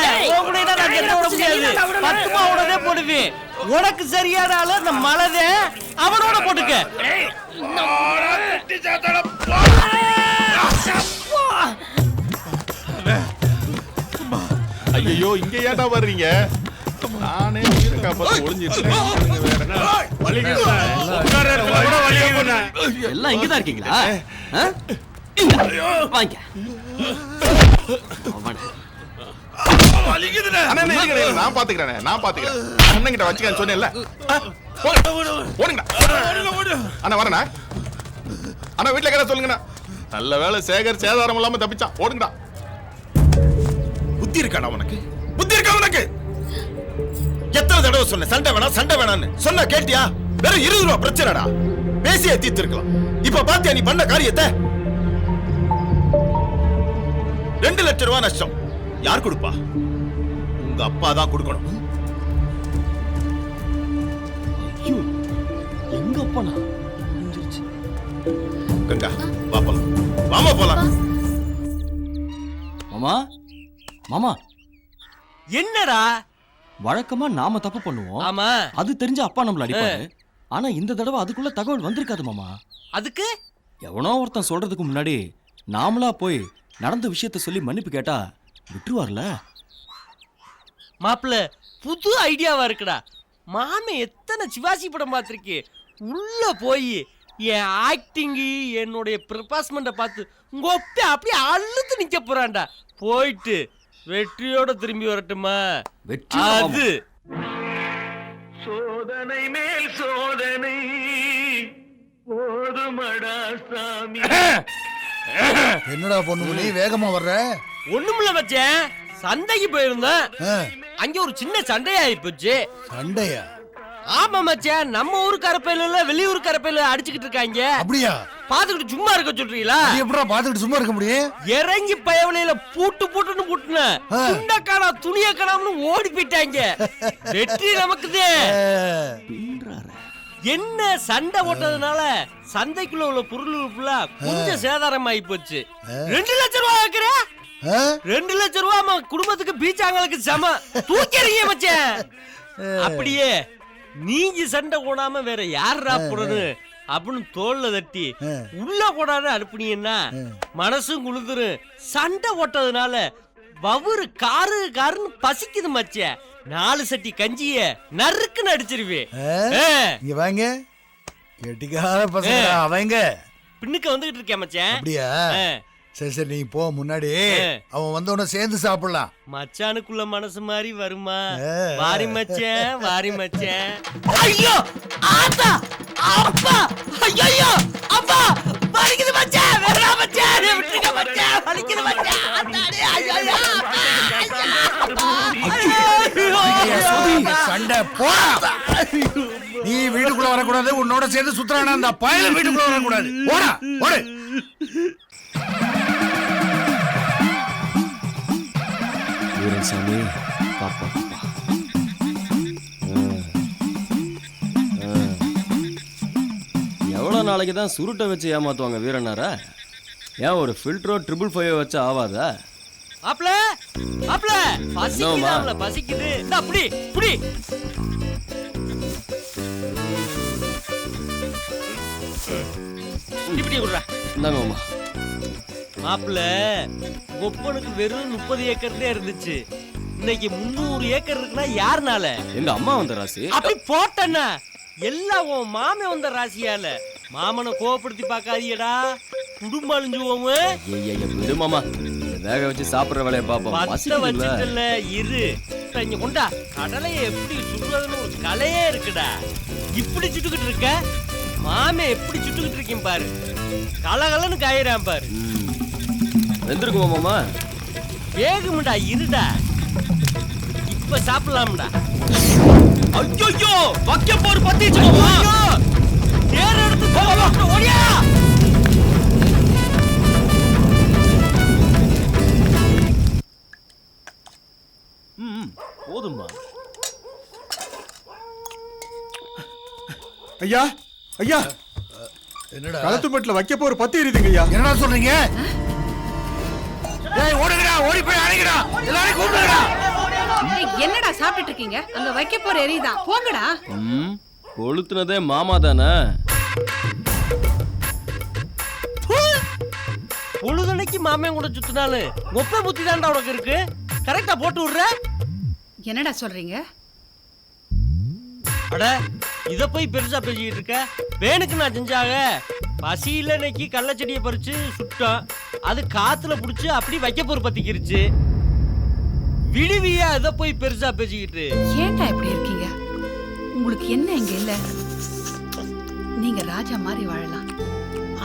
உன்னை நான் என்ன விட முடியாது 10 மாவோடவே போடுவேன் உனக்கு சரியான ஆளு அந்த மலதே அவனோட போட்டுக்க ஐயோ இங்க ஏன்டா வர்றீங்க நானே உயிரை பார்த்து ஒளிஞ்சிட்டேன் எல்லாம் இங்கதான் இருக்கீங்களா வாங்க நான் பாத்துக்கிறேன் அண்ணன் கிட்ட வச்சுக்க சொன்னேன்ல அண்ணா வரண்ணா அண்ணா வீட்டுல கேட்ட சொல்லுங்கண்ணா நல்ல வேலை சேகர் சேதாரம் இல்லாம தப்பிச்சான் ஓடுங்கடா புத்தி இருக்காடா உனக்கு புத்தி இருக்கா உனக்கு எத்தனை தடவை சொன்ன சண்டை வேணாம்னு சொன்னா கேட்டியா வெறும் 20 ரூபா பிரச்சனைடா பேசியே தீர்த்து இருக்கலாம் இப்ப பாத்தியா நீ பண்ண காரியத்தை 2 லட்சம் ரூபாய் நஷ்டம் யார் கொடுப்பா உங்க அப்பா தான் கொடுக்கணும் எங்க அப்பா கங்கா வா போலாம் வாமா போலாம் மாமா மாமா என்னடா வழக்கமா நாம தப்பு பண்ணுவோம் ஆமா அது தெரிஞ்ச அப்பா நம்மள அடிப்பாரு ஆனா இந்த தடவை அதுக்குள்ள தகவல் வந்திருக்காது மாமா அதுக்கு எவனோ ஒருத்தன் சொல்றதுக்கு முன்னாடி நாமளா போய் நடந்த விஷயத்த சொல்லி மன்னிப்பு கேட்டா விட்டுருவார்ல மாப்பிள்ள புது ஐடியாவா இருக்குடா மாமே எத்தனை சிவாஜி படம் பார்த்திருக்கு உள்ள போய் என் ஆக்டிங் என்னுடைய ப்ரிபாஸ்மெண்ட்டை பார்த்து உங்க ஒப்ப அப்படியே அழுத்து நிக்க போறான்டா போயிட்டு வெற்றியோட திரும்பி வரட்டுமா வெற்றி அது சோதனை மேல் சோதனை போதுமடா சாமி என்னடா பொண்ணு வேகமா வர்ற ஒண்ணுமில்ல மச்சான் சந்தைக்கு போயிருந்தேன் அங்க ஒரு சின்ன சண்டையாயி போச்சு சண்டையா ஆமா மச்சான் நம்ம ஊரு கரப்பையில வெளியூர் கரப்பையில அடிச்சுக்கிட்டு இருக்காங்க அப்படியா பாத்துக்கிட்டு சும்மா இருக்க சொல்றீங்களா எப்படா பாத்துக்கிட்டு சும்மா இருக்க முடியும் இறங்கி பயவலையில பூட்டுன்னு பூட்டுன துண்டக்கானா துணிய காணாமனு ஓடி போயிட்டாங்க வெற்றி நமக்குதே என்ன சண்டை ஓட்டதுனால சந்தைக்குள்ள உள்ள பொருள் ஃபுல்லா கொஞ்சம் சேதாரம் ஆகி போச்சு 2 லட்சம் ரூபாய் வைக்கிற 2 லட்சம் ரூபாய் குடும்பத்துக்கு பீச்சாங்களுக்கு சம தூக்கிறீங்க மச்சான் அப்படியே நீங்க சண்டை போடாம வேற யாரா போறது அப்படின்னு தோல்ல தட்டி உள்ள போடாத அனுப்புனீங்கன்னா மனசும் குளிர்ந்துரும் சண்டை ஓட்டதுனால வவுறு காருன்னு பசிக்குது மச்ச 4 சட்டி கஞ்சிய நறுக்குன்னு அடிச்சிருவேன் இங்க வாங்க கெட்டிக்கார பசங்க அவங்க பின்னுக்கு வந்துகிட்டு இருக்கேன் மச்சான் அப்படியா சரி நீ போ முன்னாடி அவன் வந்தவன சேர்ந்து சாப்பிடலாம் மச்சானுக்குள்ள மனசு மாதிரி வருமா வாரி மச்சான் ஐயோ ஆத்தா அப்பா ஐயோ அப்பா வலிக்குது மச்சான் வேறா மச்சான் விட்டுங்க மச்சான் வலிக்குது மச்சான் அத்தாடே ஐயோ சண்டை போடா நீ வீட்டுக்குள்ள வரக்கூடாது உன்னோட சேர்ந்து சுத்துறானா அந்த பயல வீட்டுக்குள்ள வரக்கூடாது போடா ஓடு வீரசாமி பாப்பா எவ்வளோ நாளைக்கு தான் சுருட்டை வச்சு ஏமாத்துவாங்க வீரனார ஏன் ஒரு ஃபில்டரோ 555 வச்சு ஆவாதா அப்பல பசிக்குது அப்படி இப்படி விடுறா இந்தாங்க மாமா மாப்பிள்ள ஒப்பனுக்கு வெறும் 30 ஏக்கர் தான் இருந்துச்சு இன்னைக்கு 300 ஏக்கர் இருக்குன்னா யாருனால எங்க அம்மா வந்த ராசி அப்படி போட்டேன்னா எல்லாம் உன் மாமே வந்த ராசியால மாமனை கோவப்படுத்தி பார்க்காதீடா குடும்பம் அழிஞ்சுவோம் விடு மாமா வேக வச்சு சாப்பிடுற வேலையை பாப்போம் வச்சுட்டல இரு இங்க கொண்டா கடலையை எப்படி சுடுறதுன்னு ஒரு கலையே இருக்குடா இப்படி சுட்டுக்கிட்டு இருக்க மாமே எப்படி சுட்டுக்கிட்டு இருக்கேன் பாரு கலகலன்னு காயிறான் பாரு வெந்திருக்குமா மாமா வேகும்டா இருடா இப்ப சாப்பிடலாம்டா ஐயோ வக்க போர் பத்திச்சு மாமா தேர எடுத்து போவா ஓடியா போதுமா ஐயா என்னடா களத்துப்பட்டுல வைக்க போற பத்தி எரியுதுங்க ஐயா. என்னடா சொல்றீங்க? டேய் ஓடுங்கடா, ஓடி போய் அடிங்கடா, எல்லாரையும் கூப்பிடுங்கடா. என்னடா சாப்பிட்டுட்டு இருக்கீங்க? அங்க வைக்க போற எரியுதா? போங்கடா. கொளுத்துனதே மாமா தானே. பொழுதனைக்கு மாமே கூட சுத்தினாலு ஒப்ப புத்தி தான்டா உனக்கு இருக்கு. கரெக்டா போட்டு விடுற. என்னடா சொல்றீங்க? அட இத போய் பெருசா பேசிக்கிட்டு இருக்க. வேணுக்கு நான் செஞ்சாக பசியில இன்னைக்கு கள்ளச்செடியை பறிச்சு சுட்டோம். அது காத்துல புடிச்சு அப்படி வைக்க போற பத்திக்கிருச்சு. விடுவியா இத போய் பெருசா பேசிக்கிட்டு. ஏன்டா இப்படி இருக்கீங்க? உங்களுக்கு என்ன இங்க இல்ல? நீங்க ராஜா மாதிரி வாழலாம்.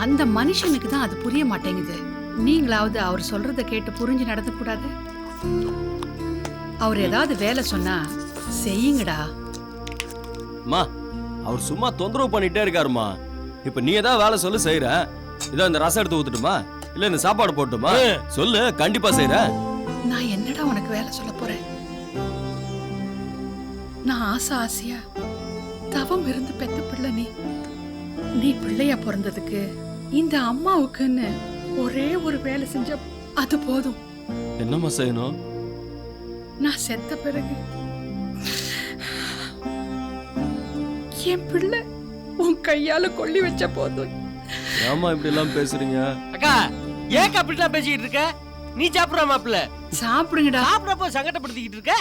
அந்த மனுஷனுக்கு தான் அது புரிய மாட்டேங்குது. நீங்களாவது அவர் சொல்றத கேட்டு புரிஞ்சு நடந்து கூடாது? அவர் ஏதாவது வேலை சொன்னா செய்யுங்கடா. மா அவர் சும்மா தொந்தரவு பண்ணிட்டே இருக்காருமா. இப்ப நீ ஏதாவது வேலை சொல்லு செய்யற. இதோ இந்த ரசம் எடுத்து ஊத்துட்டுமா இல்ல இந்த சாப்பாடு போட்டுமா சொல்லு, கண்டிப்பா செய்யற. நான் என்னடா உனக்கு வேலை சொல்ல போறேன்? நான் ஆசையா தவம் இருந்து பெத்த பிள்ளை நீ பிள்ளையா பிறந்ததுக்கு இந்த அம்மாவுக்குன்னு ஒரே ஒரு வேலை செஞ்ச அது போதும். என்னம்மா செய்யணும்? நான் செத்த பிறகு என் பிள்ளை உன் கையால கொள்ளி வச்ச போதும். ஏமா இப்படி எல்லாம் பேசுறீங்க? அக்கா ஏன் அப்படிலாம் பேசிக்கிட்டு இருக்க? நீ சாப்பிடுற மாப்பிள்ள சாப்பிடுங்கடா. சாப்பிடப்போ சங்கடப்படுத்திக்கிட்டு இருக்க.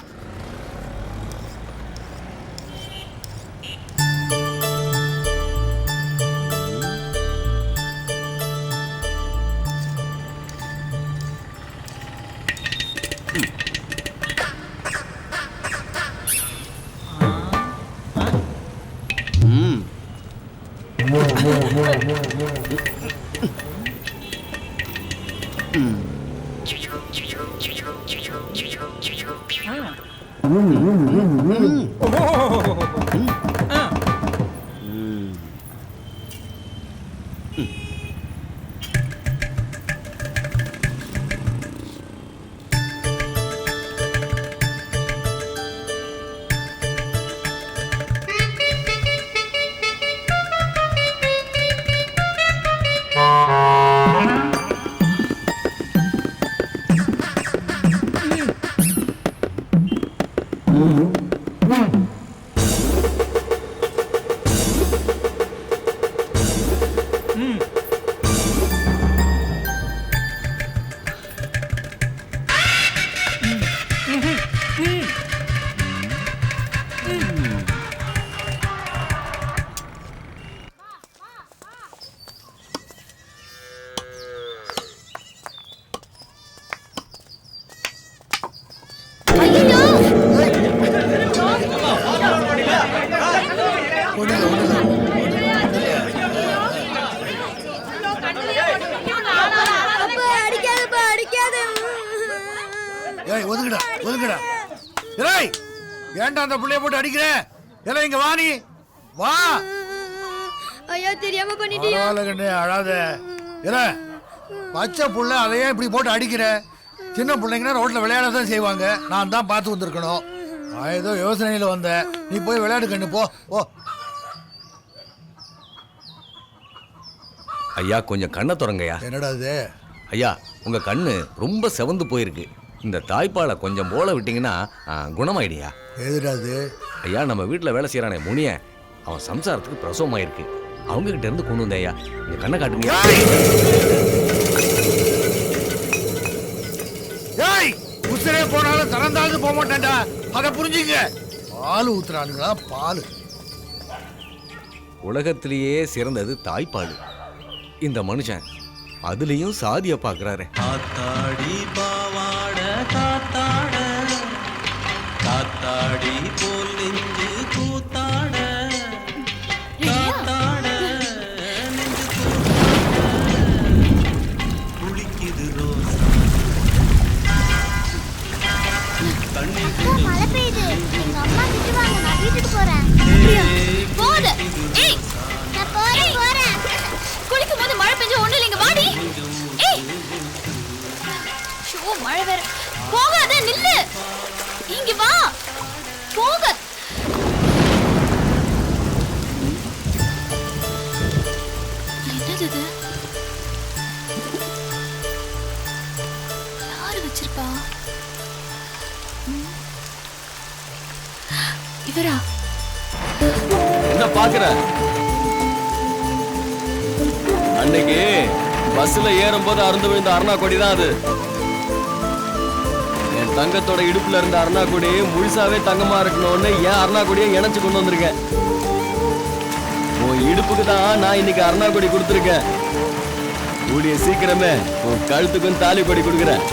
ஏன்டா அந்த புள்ளைய போட்டு அடிக்கிற? எல்லாம் இங்க வா, நீ வா. ஐயா தெரியாம பண்ணிட்டியா? கண்ணே அழாத. ஏல பச்சை புள்ள அதையே இப்படி போட்டு அடிக்கிற? சின்ன பிள்ளைங்கன்னா ரோட்ல விளையாட தான் செய்வாங்க. நான் தான் பார்த்து வந்திருக்கணும். நான் ஏதோ யோசனையில வந்தேன். நீ போய் விளையாடு கண்ணு, போ போ. ஐயா கொஞ்சம் கண்ணை திறங்கய்யா. என்னடா இது? ஐயா உங்க கண்ணு ரொம்ப செவந்து போயிருக்கு. இந்த தாய்ப்பாலை கொஞ்சம் போல விட்டீங்கன்னா குணமாயிடியா. எதுடாது? ஐயா நம்ம வீட்டில் வேலை செய்யறானே முனிய, அவன் சம்சாரத்துக்கு பிரசவம் ஆயிருக்கு. அவங்க கிட்ட இருந்து கொண்டு வந்த ஐயா. இந்த கண்ணை காட்டுங்க. உசிரே போனாலும் திறந்தாலும் போக மாட்டேன்டா. அதை புரிஞ்சுங்க. பால் ஊத்துறானுங்களா? பால் உலகத்திலேயே சிறந்தது தாய்ப்பால். இந்த மனுஷன் அதுலயும் சாதிய பாக்குறாரு. காத்தாடி பாவாட காத்தாட காத்தாடி போல் நெஞ்சு கூத்தாட காத்தாட நெஞ்சு குளிக்குது ரோசா மழை பெய்யுது. எங்க அம்மா திட்டுவாங்க. நான் வீட்டுக்கு போறேன். போடு. ஏய் நான் போறேன். குளிக்கும் போது மழை பெஞ்சு ஒண்ணு இல்லைங்க. வாடி. ஏய் ஷோ மழை வேற. போகாத, நில்லு. இங்க வா. போக. இவரா? என்ன பாக்குற? அன்னைக்கு பஸ்ல ஏறும் போது அறுந்து விழுந்த அருணா கொடி தான் அது. என் தங்கத்தோட இடுப்புல இருந்த அருணா கொடி முழுசாவே தங்கமா இருக்கணும்னு ஏன் அருணா கொடியை இணைச்சு கொண்டு வந்திருக்கேன். உன் இடுப்புக்கு தான் நான் இன்னைக்கு அருணா கொடி கொடுத்துருக்கேன். கூடிய சீக்கிரமே உன் கழுத்துக்கும் தாலி கொடி கொடுக்குறேன்.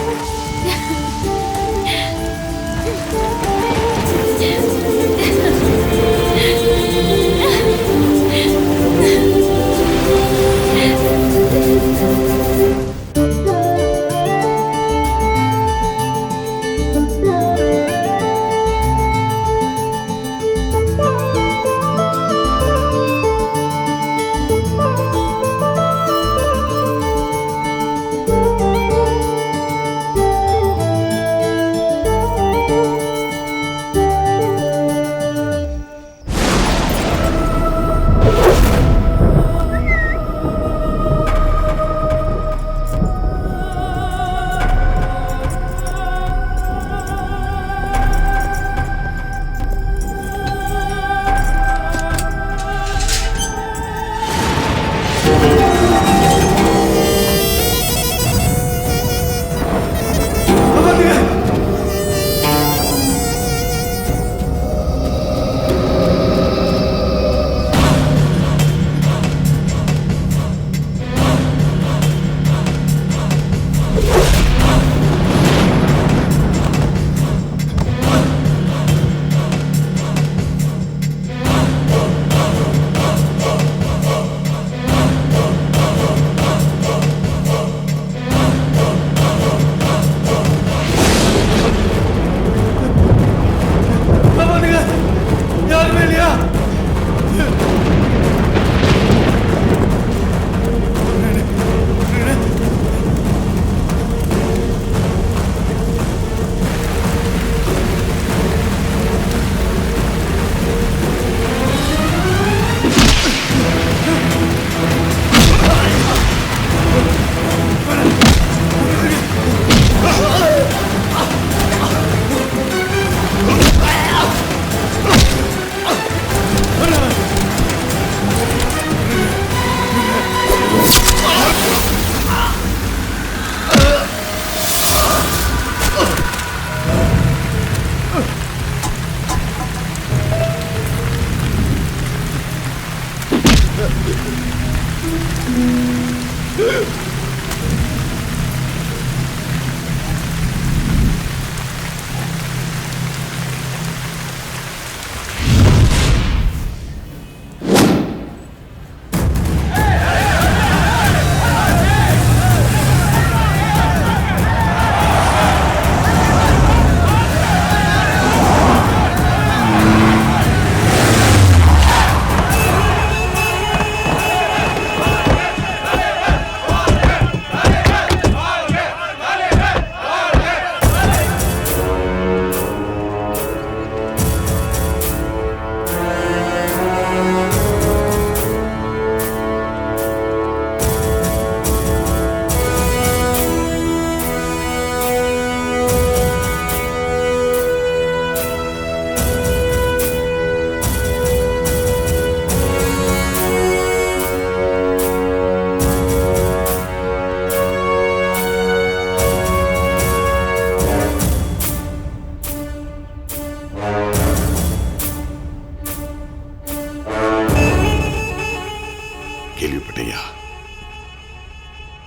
கேள்விப்பட்டேயா?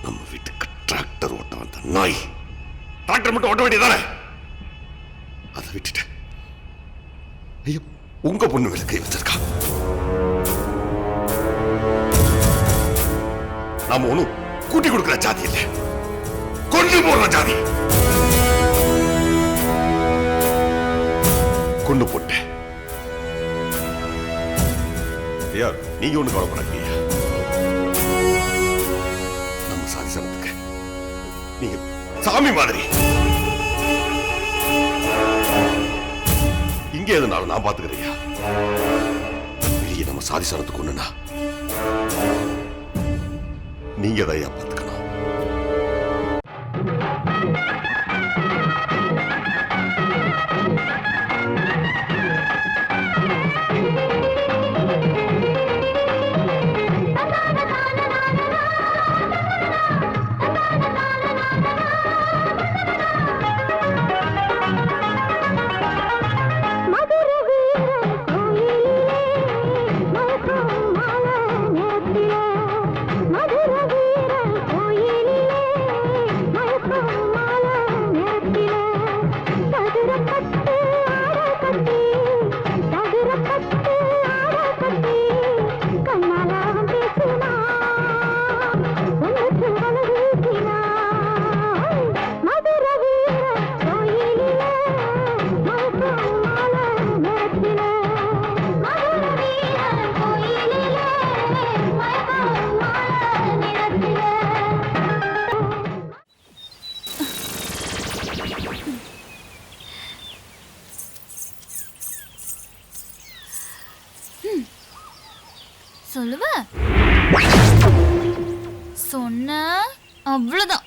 நம்ம வீட்டுக்கு டிராக்டர் ஓட்ட வந்த நாய் டிராக்டர் மட்டும் ஓட்ட வேண்டியதானே? அதை விட்டுட்டேன். ஐயோ, உங்க பொண்ணு மேல கை வச்சிருக்கா. நாம ஒண்ணும் கூட்டி கொடுக்கிற ஜாதி இல்லை, கொண்டு போடுற ஜாதி. கொண்டு போட்டேன். ஐயா, நீங்க ஒண்ணு கவலைப்படாதீங்க. நம்ம சாதி சனத்துக்கு நீங்க சாமி மாதிரி. இங்க எதுனாலும் நான் பாத்துக்கிறேன். வெளியே நம்ம சாதி சனத்துக்கு ஒண்ணுனா நீங்க தான் ஐயா பாத்துக்கணும். சொல்லுவ? சொன்ன அவ்வளவுதான்.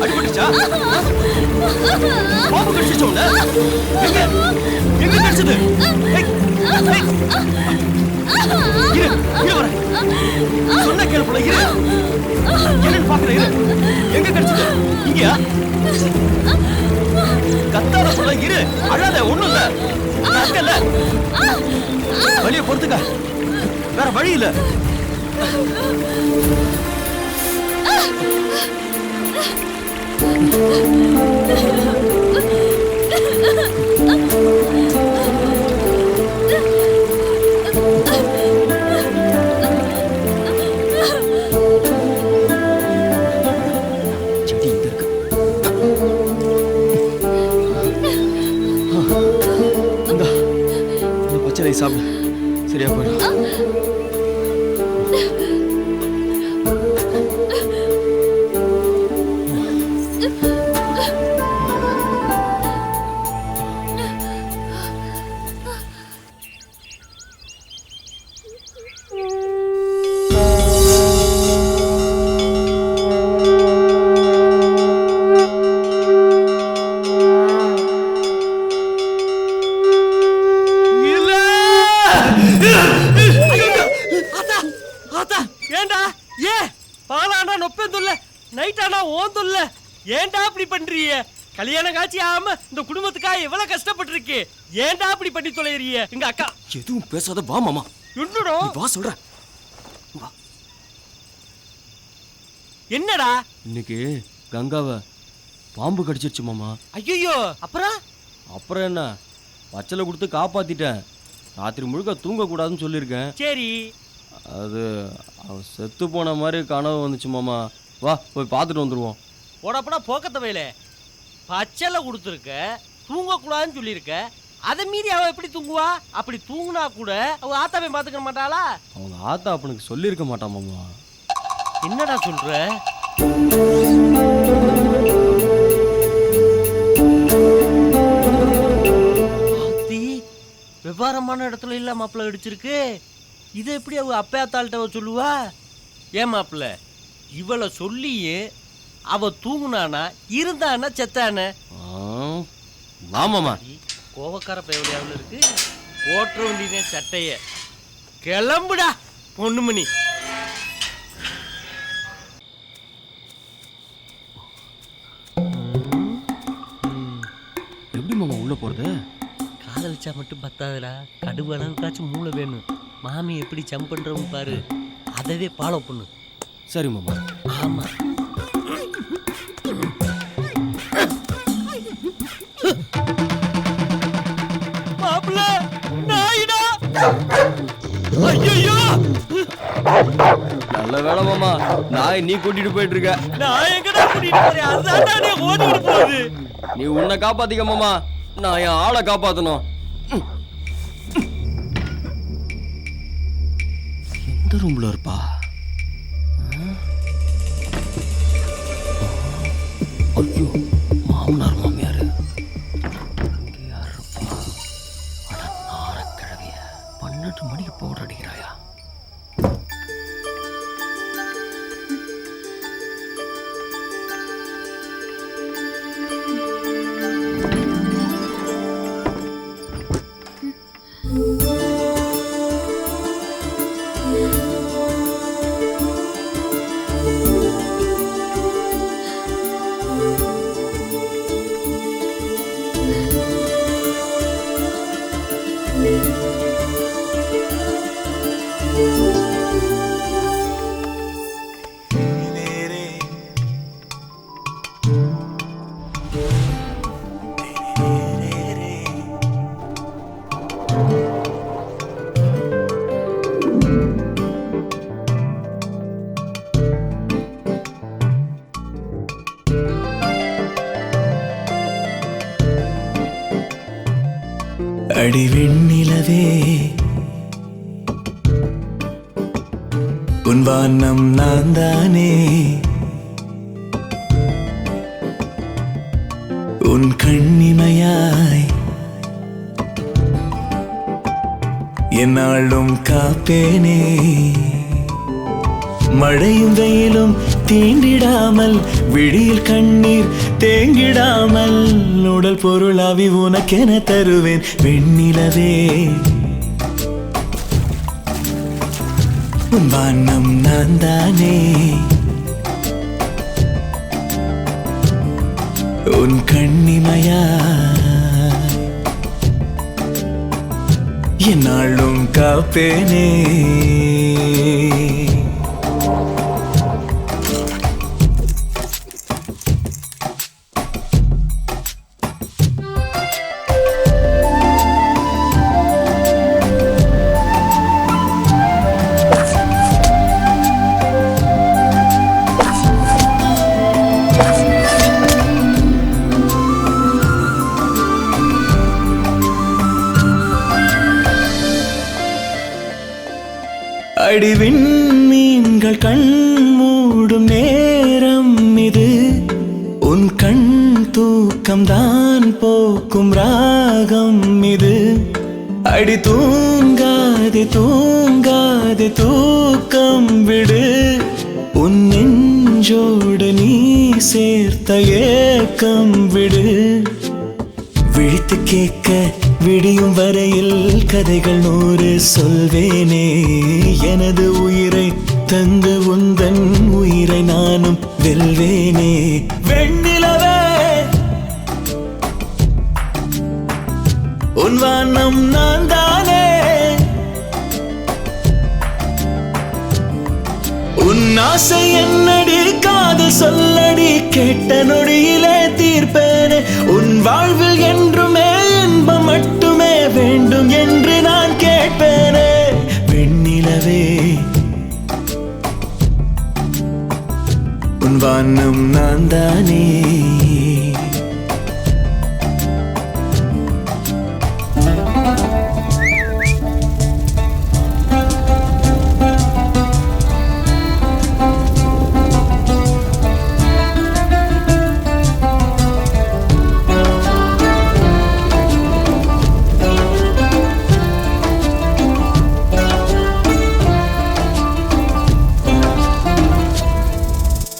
அடிபட்டுச்சா? பாம்பு கடிச்சிச்சா உன்னை? எங்க எங்க கடிச்சது? இரு இரு வரேன். சொன்ன கேளு போல இரு. என்னன்னு பாக்குறேன் இரு. எங்க கடிச்சது? இங்கயா? கத்தாத போல இரு. அழாத ஒண்ணும் இல்ல. இருக்கல. வலிய பொறுத்துக்க. வேற வழி இல்ல. செடி இங்க இருக்கு. இந்த பச்சை சாப்பிடு. சரியா போயிடும். ஏன்டா அப்படி பண்றீங்க? கல்யாண காட்சி ஆமா இந்த குடும்பத்துக்காக எவ்வளவு கஷ்டப்பட்டிருக்கு. ஏன்டா அப்படி பண்ணி தொலைறீங்க? எங்க அக்கா எதுவும் பேசாத வா மாமா. என்னடா? வா சொல்றேன். வா. என்னடா? இன்னைக்கு கங்காவை பாம்பு கடிச்சிருச்சு மாமா. ஐயோ அப்புறம் என்ன பச்சலை கொடுத்து காப்பாத்திட்டேன். ராத்திரி முழுக்க தூங்க கூடாதுன்னு சொல்லியிருக்கேன். சரி. அது அவ செத்து போன மாதிரி கனவு வந்துச்சு மாமா. வா போய் பார்த்துட்டு வந்துடுவோம். போடப்படா போக்கத்த வயல. பச்சலை கொடுத்துருக்க தூங்க கூடாதுன்னு சொல்லியிருக்க. அதை மீறி அவ எப்படி தூங்குவா? அப்படி தூங்குனா கூட அவ ஆத்தாவை பாத்துக்க மாட்டாளா? அவங்க ஆத்தா அப்பனுக்கு சொல்லியிருக்க மாட்டா மாமா. என்னடா சொல்ற? விவரமான இடத்துல இல்ல மாப்பிள்ள அடிச்சிருக்கு. இதை எப்படி அவ அப்பயாத்தாள்கிட்ட சொல்லுவா? ஏன் மாப்பிள்ள இவளை சொல்லியே அவ தூங்குனானா இருந்தானா செத்தான? ஆமாமா. கோவக்கார பயவலியாவில் இருக்கு. ஓட்டுற வேண்டிய சட்டைய கிளம்புடா பொண்ணுமணி. எப்படி மாமா உள்ள போறது? காதலிச்சா மட்டும் பத்தாதுடா. கடுவு அளவுக்காச்சும் மூளை வேணும். மாமி எப்படி ஜம்ப் பண்றவங்க பாரு. அதவே ஃபாலோ பண்ணு. சரி மாமா. ஆமா. மாப்பிள்ள நாயிடா. ஐயோ நல்ல வேலை மாமா. நாய் நீ கூட்டிட்டு போயிட்டு இருக்க. நான் எங்கடா கூட்டிட்டு போறேன்? அதுதான் நீ ஓடிட்டு போகுது. நீ உன்னை காப்பாத்திக்க மாமா. நான் என் ஆளை காப்பாத்தணும். எந்த ரூம்ல இருப்பா? ஐயோ மாமனார் மாமியாரு அங்கே யார் இருப்பா? அட நாரக்கிழவிய 12 மணிக்கு பவுடர் அடிக்கிறாயா? அடி வெண்ணிலவே உன் வானம் நான் தானே, உன் கண்ணிமையாய் என்னாலும் காப்பேனே. மழையும் வெயிலும் தீண்டிடாமல், விழியில் கண்ணீர் தேங்கிடாமல், உடல் பொருளாவி உனக்கென தருவேன் வெண்ணிலவே. உன் வானம் நான் தானே, உன் கண்ணிமையா என்னாலும் காப்பேனே. அடிவின் மீன்கள் கண் மூடும் நேரம் இது, உன் கண் தூக்கம் தான் போக்கும் ராகம் இது. அடி தூங்காதே தூங்காதே தூக்கம் விடு, உன் நெஞ்சோடு நீ சேர்த்த ஏக்கம் விடு. விழித்து கேட்க விடியும் வரையில் கதைகள் 100 சொல்வேனே. எனது உயிரை தந்து உந்தன் உயிரை நானும் வெல்வேனே. வெண்ணிலவே உன் வானம் நான் தானே, உன் ஆசை என்னடி காதல் சொல்லடி, கேட்ட நொடியிலே தீர்ப்பேனே. உன் வாழ்வில் என்றுமே இன்பம் மட்டுமே வேண்டும் என்று நான் கேட்பேனே. வெண்ணிலவே உன் வானம் நான் தானே,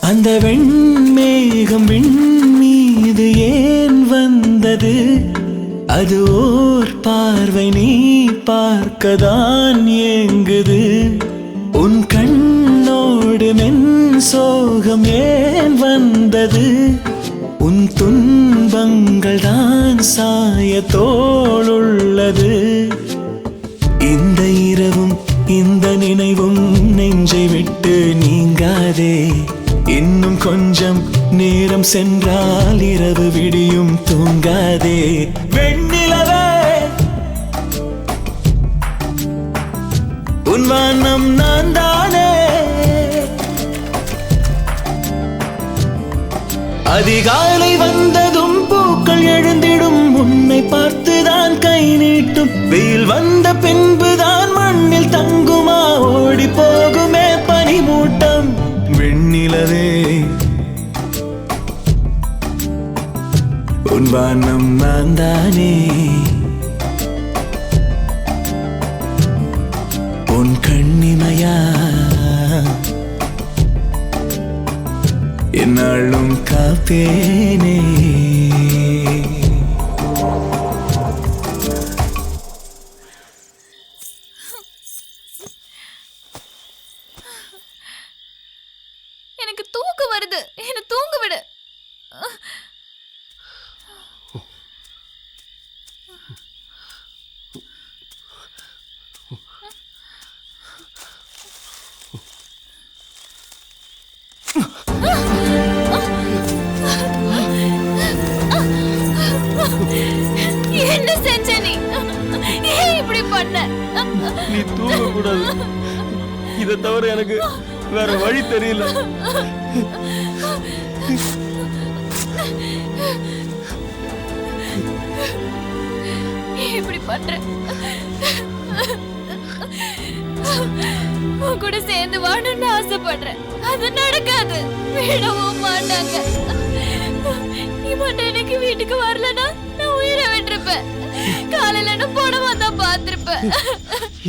அந்த வெண்மேகம் விண் மீது ஏன் வந்தது, அது ஓர் பார்வை நீ பார்க்கதான் ஏங்குது. உன் கண்ணோடு மென் சோகம் ஏன் வந்தது, உன் துன்பங்கள் தான் சாய தோளுள்ளது. இந்த இரவும் இந்த நினைவும் நெஞ்சை விட்டு நீங்காதே. இன்னும் கொஞ்சம் நேரம் சென்றால் இரவு விடியும் தூங்காதே. வெண்ணிலவே உன் வானம் நான் தானே, அதிகாலை வந்ததும் பூக்கள் எழுந்திடும், உன்னை பார்த்துதான் கை நீட்டும். வெயில் வந்த பின்புதான் மண்ணில் தங்குமா, ஓடி போகுமே பனிமூட்டம். வெண்ணிலவே உன் வானம் நான் தானே, உன் கண்ணிமையா என்னாலும் காப்பேனே. எனக்கு தூக்கம் வருது, என்ன தூங்க விடு. என்ன செஞ்ச நீ? ஏன் இப்படி பண்ண? நீ தூங்க கூடாது, இதை தவிர எனக்கு வேற வழி தெரியல. இப்படி பண்ற? உன் கூட சேர்ந்து வாழணும்னு ஆசைப்படுறேன். அது நடக்காது. விடவும் மாட்டாங்க. நீ மட்டும் எனக்கு வீட்டுக்கு வரலனா நான் உயிரை விட்டுருப்பேன். காலையில நான் போனவா தான் பார்த்திருப்பேன்.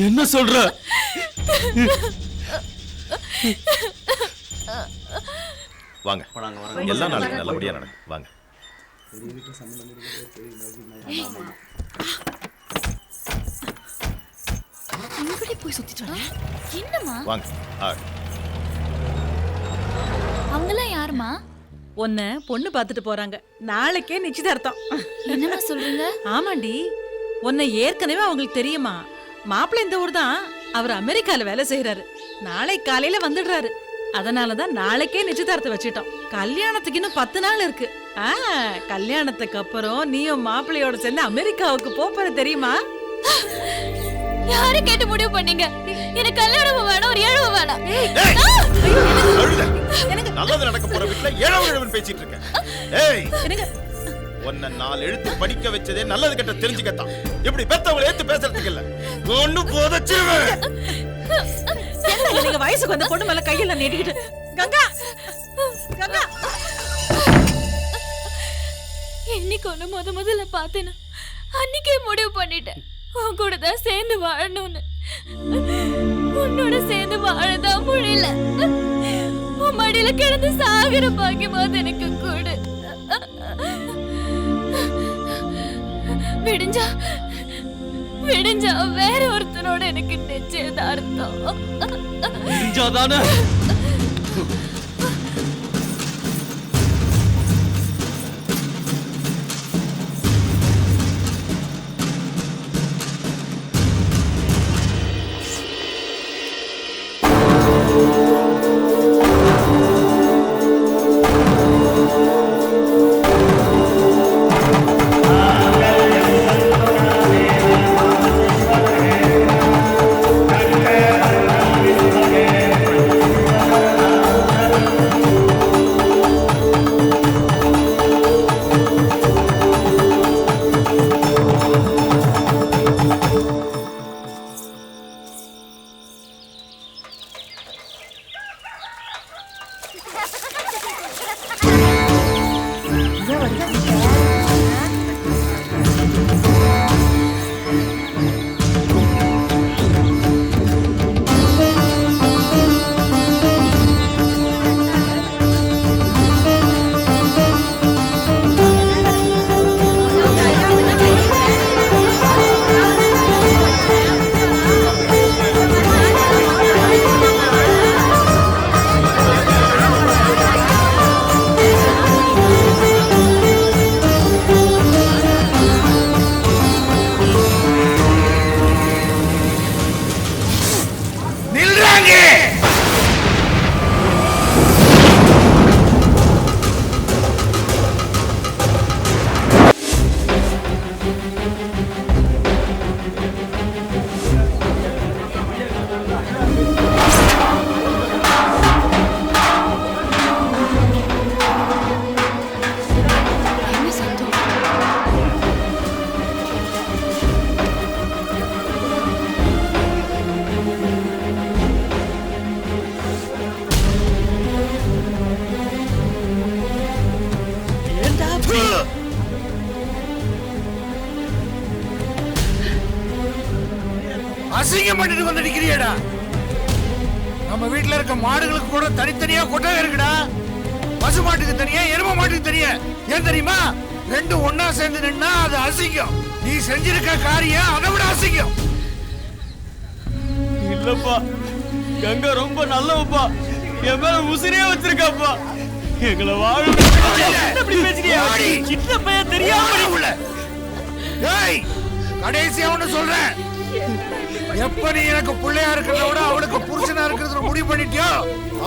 என்ன சொல்ற? வாங்க, எல்லாம் நாளைக்கு நல்லபடியா நடக்கும். வாங்க. இங்கடி போய் சுத்திட்டு என்னம்மா? வாங்க. அவங்கலாம் யாருமா? உன்னை பொண்ணு பார்த்துட்டு போறாங்க. நாளைக்கே நிச்சயதார்த்தம். என்னம்மா சொல்றீங்க? ஆமாண்டி, உன்னை ஏற்கனவே அவங்களுக்கு தெரியுமா? மாப்பிள்ளை இந்த ஊர் தான். அவர் அமெரிக்கால வேலை செய்யறாரு. நாளை காலையில வந்துடுறாரு. அதனாலதான் நாளைக்கே நிச்சயதார்த்தம் வச்சிட்டோம். கல்யாணத்துக்கு இன்னும் 10 நாள் இருக்கு. கல்யாணத்துக்கு அப்புறம் நீயும் மாப்பிள்ளையோட சேர்ந்து அமெரிக்காவுக்கு போற தெரியுமா? யாரை கேட்டு முடிவு பண்ணீங்க? எனக்கு கல்யாணம் வேணும், ஒரு ஏழவு வேணும். நல்லது நடக்க போற வீட்டுல ஏழவன் பேசிட்டு இருக்கேன். ஏய், உன்னை 4 எழுத்து படிக்க வச்சதே நல்லது கெட்ட தெரிஞ்சுக்கத்தான். இப்படி பெத்தவங்களை ஏத்து பேசுறதுக்கு இல்ல. ஒண்ணு போதச்சிருவேன். நீங்க வயசுக்கு வந்த பொண்ணு மேல கையில நீட்டிக்கிட்டு கங்கா கங்கா இன்னைக்கு ஒண்ணு முதல்ல பார்த்தேன். அன்னைக்கே முடிவு பண்ணிட்டேன் உன் கூட தான் சேர்ந்து வாழணும்னு. உன்னோட சேர்ந்து வாழதான் முடியல. உன் மடியில கிடந்து சாகிற பாக்கியமாவது எனக்கு கூட. விடிஞ்சா வேற ஒருத்தனோட எனக்கு நிச்சயதார்த்தம். விடிஞ்சாதானே? அசிங்கம் பண்ணிட்டு வந்து நிக்கிறியடா. நம்ம வீட்டுல இருக்க மாடுகளுக்கு கூட தனித்தனியா கொட்டகை இருக்குடா. பசு மாட்டுக்கு தனியா, எரும மாட்டுக்கு தனியா. ஏன் தெரியுமா? ரெண்டும் ஒன்னா சேர்ந்து நின்னா அது அசிங்கம். நீ செஞ்சிருக்க காரியம் அதை விட அசிங்கம். இல்லப்பா, கங்கா ரொம்ப நல்லவப்பா. என் மேல உசிரியே வச்சிருக்காப்பா. எங்களை வாழ சின்ன பையன் தெரியாம கடைசியா ஒண்ணு சொல்றேன். எப்ப நீ எனக்கு பிள்ளையா இருக்கிறத விட அவளுக்கு புருஷனா இருக்கிறத முடிவு பண்ணிட்டியோ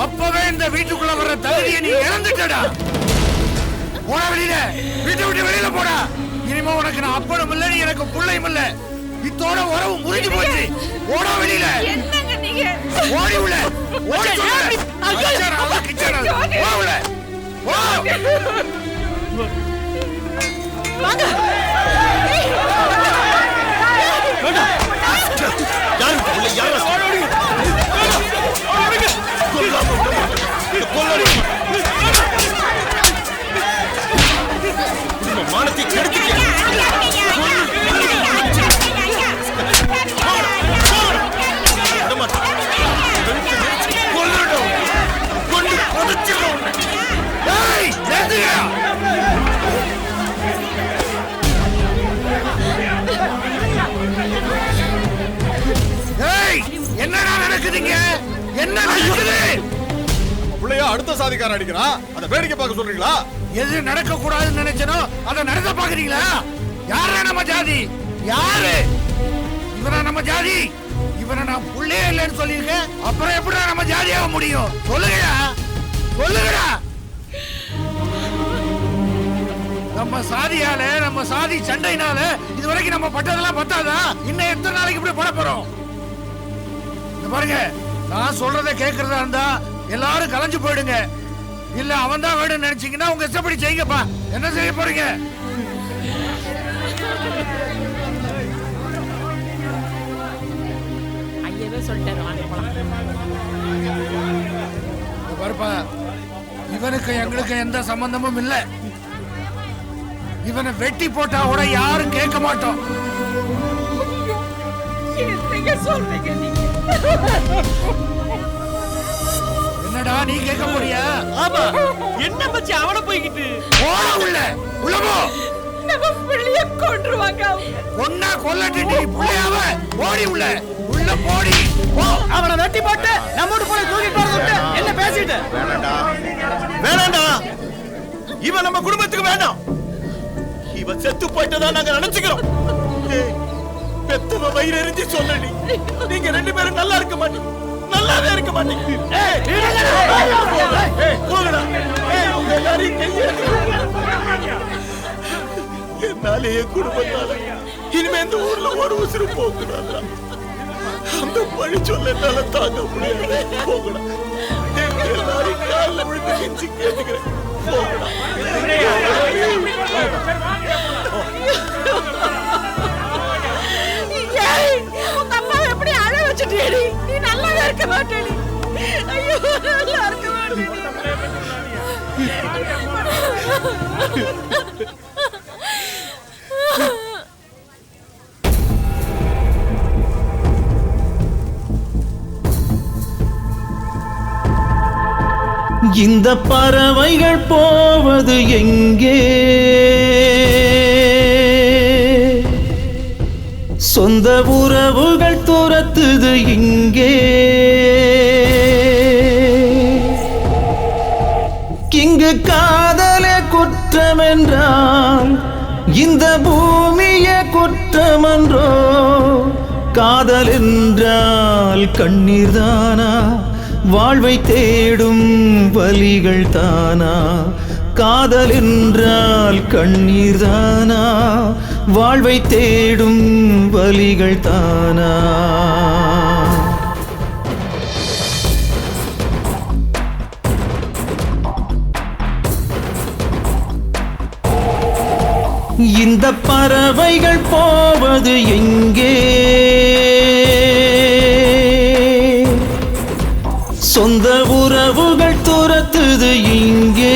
அப்பவே இந்த வீட்டுக்குள்ள வர்ற தகுதியை நீ இழந்துட்டடா. போடா வெளியில, வீட்டை விட்டு வெளியில போடா. இனிமே உனக்கு நான் அப்பனும் இல்ல, நீ எனக்கு பிள்ளையும் இல்ல. இத்தோட உறவு முறிஞ்சு போச்சு. போடா வெளியில. என்னங்க நீங்க? ஓடி உள்ள, ஓடி சொல்றேன். போ உள்ள, போ. வாங்க. யாரு உள்ள யாரு கொல்லாம விட மாட்டேன். கொல்லாம விட மாட்டேன். குடும்ப மானத்தை கெடுத்துட்டீங்க. விட மாட்டேன். கொல்லுடணும். கொண்டு புதைச்சிடணும். ஏய் நிறுத்துங்க. என்னடா நடக்குதுங்க? என்ன நடக்குது? பிள்ளையா அடுத்த சாதிக்காரன் அடிக்கிறான். அத வேடிக்கை பார்க்க சொல்றீங்களா? எது நடக்க கூடாதுன்னு நினைச்சனோ அதை நடத்த பாக்குறீங்களா? யாரா நம்ம ஜாதி? யாரு இவனா? நம்ம ஜாதி இவனை நான் புள்ளையே இல்லைன்னு சொல்லியிருக்கேன். அப்புறம் எப்படிடா நம்ம ஜாதியாக முடியும்? சொல்லுங்கடா, சொல்லுங்கடா. நம்ம சாதியால, நம்ம சாதி சண்டையினால இதுவரைக்கும் நம்ம பட்டதெல்லாம் பத்தாதா? இன்னும் எத்தனை நாளைக்கு இப்படி பட போறோம்? பாருங்க, நான் சொல்றத கேக்குறதா இருந்தா எல்லாரும் கலைஞ்சு போயிடுங்க. இல்ல அவன் தான் வேணும்னு நினைச்சீங்கன்னா உங்க இஷ்டப்படி செய்யுங்கப்பா. என்ன செய்ய போறீங்க? ஐயவே சொல்லிட்டாரு, வாங்க போலாம். பாருப்பா, இவனுக்கு எங்களுக்கு எந்த சம்பந்தமும் இல்ல. இவனை வெட்டி போட்டா கூட யாரும் கேட்க மாட்டோம். என்னங்க சொல்றீங்க நீங்க? என்னடா நீ கேட்க முடியா? ஆமா, என்ன பச்சி அவன போய்கிட்டு போடா உள்ள, உள்ள போ. நம்ம பிள்ளைய கொன்றுவாங்க. கொன்னா கொல்லட்டு, நீ புள்ளையாவ ஓடி உள்ள, உள்ள போடி. போ. அவனை வெட்டி போட்டு நம்மோட போய் தூக்கிட்டு வரது என்ன பேசிட்டு? வேணாண்டா, வேணாண்டா. இவன் நம்ம குடும்பத்துக்கு வேண்டாம். இவன் செத்து போயிட்டதா நாங்க நினைச்சுக்கிறோம். பெத்தவ வயிறு எரிஞ்சு சொல்லி நீங்க ரெண்டு பேரும் நல்லா இருக்க மாட்டீங்க, நல்லாவே இருக்க மாட்டீங்க. என்னால என் குடும்பத்தால இனிமே இந்த ஊர்ல ஒரு உசுறு போகக்கூடாது. அந்த பழி சொல்ல என்னால தாங்க முடியாது. போகணும். எல்லாரும் காலில் விழுந்து கெஞ்சி கேட்டுக்கிறேன். போகணும். உங்க அம்மா எப்படி அழ வச்சுட்டேடி? நீ நல்லாவே இருக்க மாட்டேடி. ஐயோ, நல்லா இருக்க மாட்டேடி. இந்த பறவைகள் போவது எங்கே? சொந்த உறவுகள் துரத்துது இங்கே. இங்கு காதலே குற்றம் என்றால் இந்த பூமியே குற்றமன்றோ? காதல் என்றால் கண்ணீர் தானா? வாழ்வை தேடும் வலிகள் தானா? காதல் என்றால் கண்ணீர் தானா? வாழ்வை தேடும் வலிகள் தானா? இந்த பறவைகள் போவது எங்கே? சொந்த உறவுகள் துரத்துது இங்கே.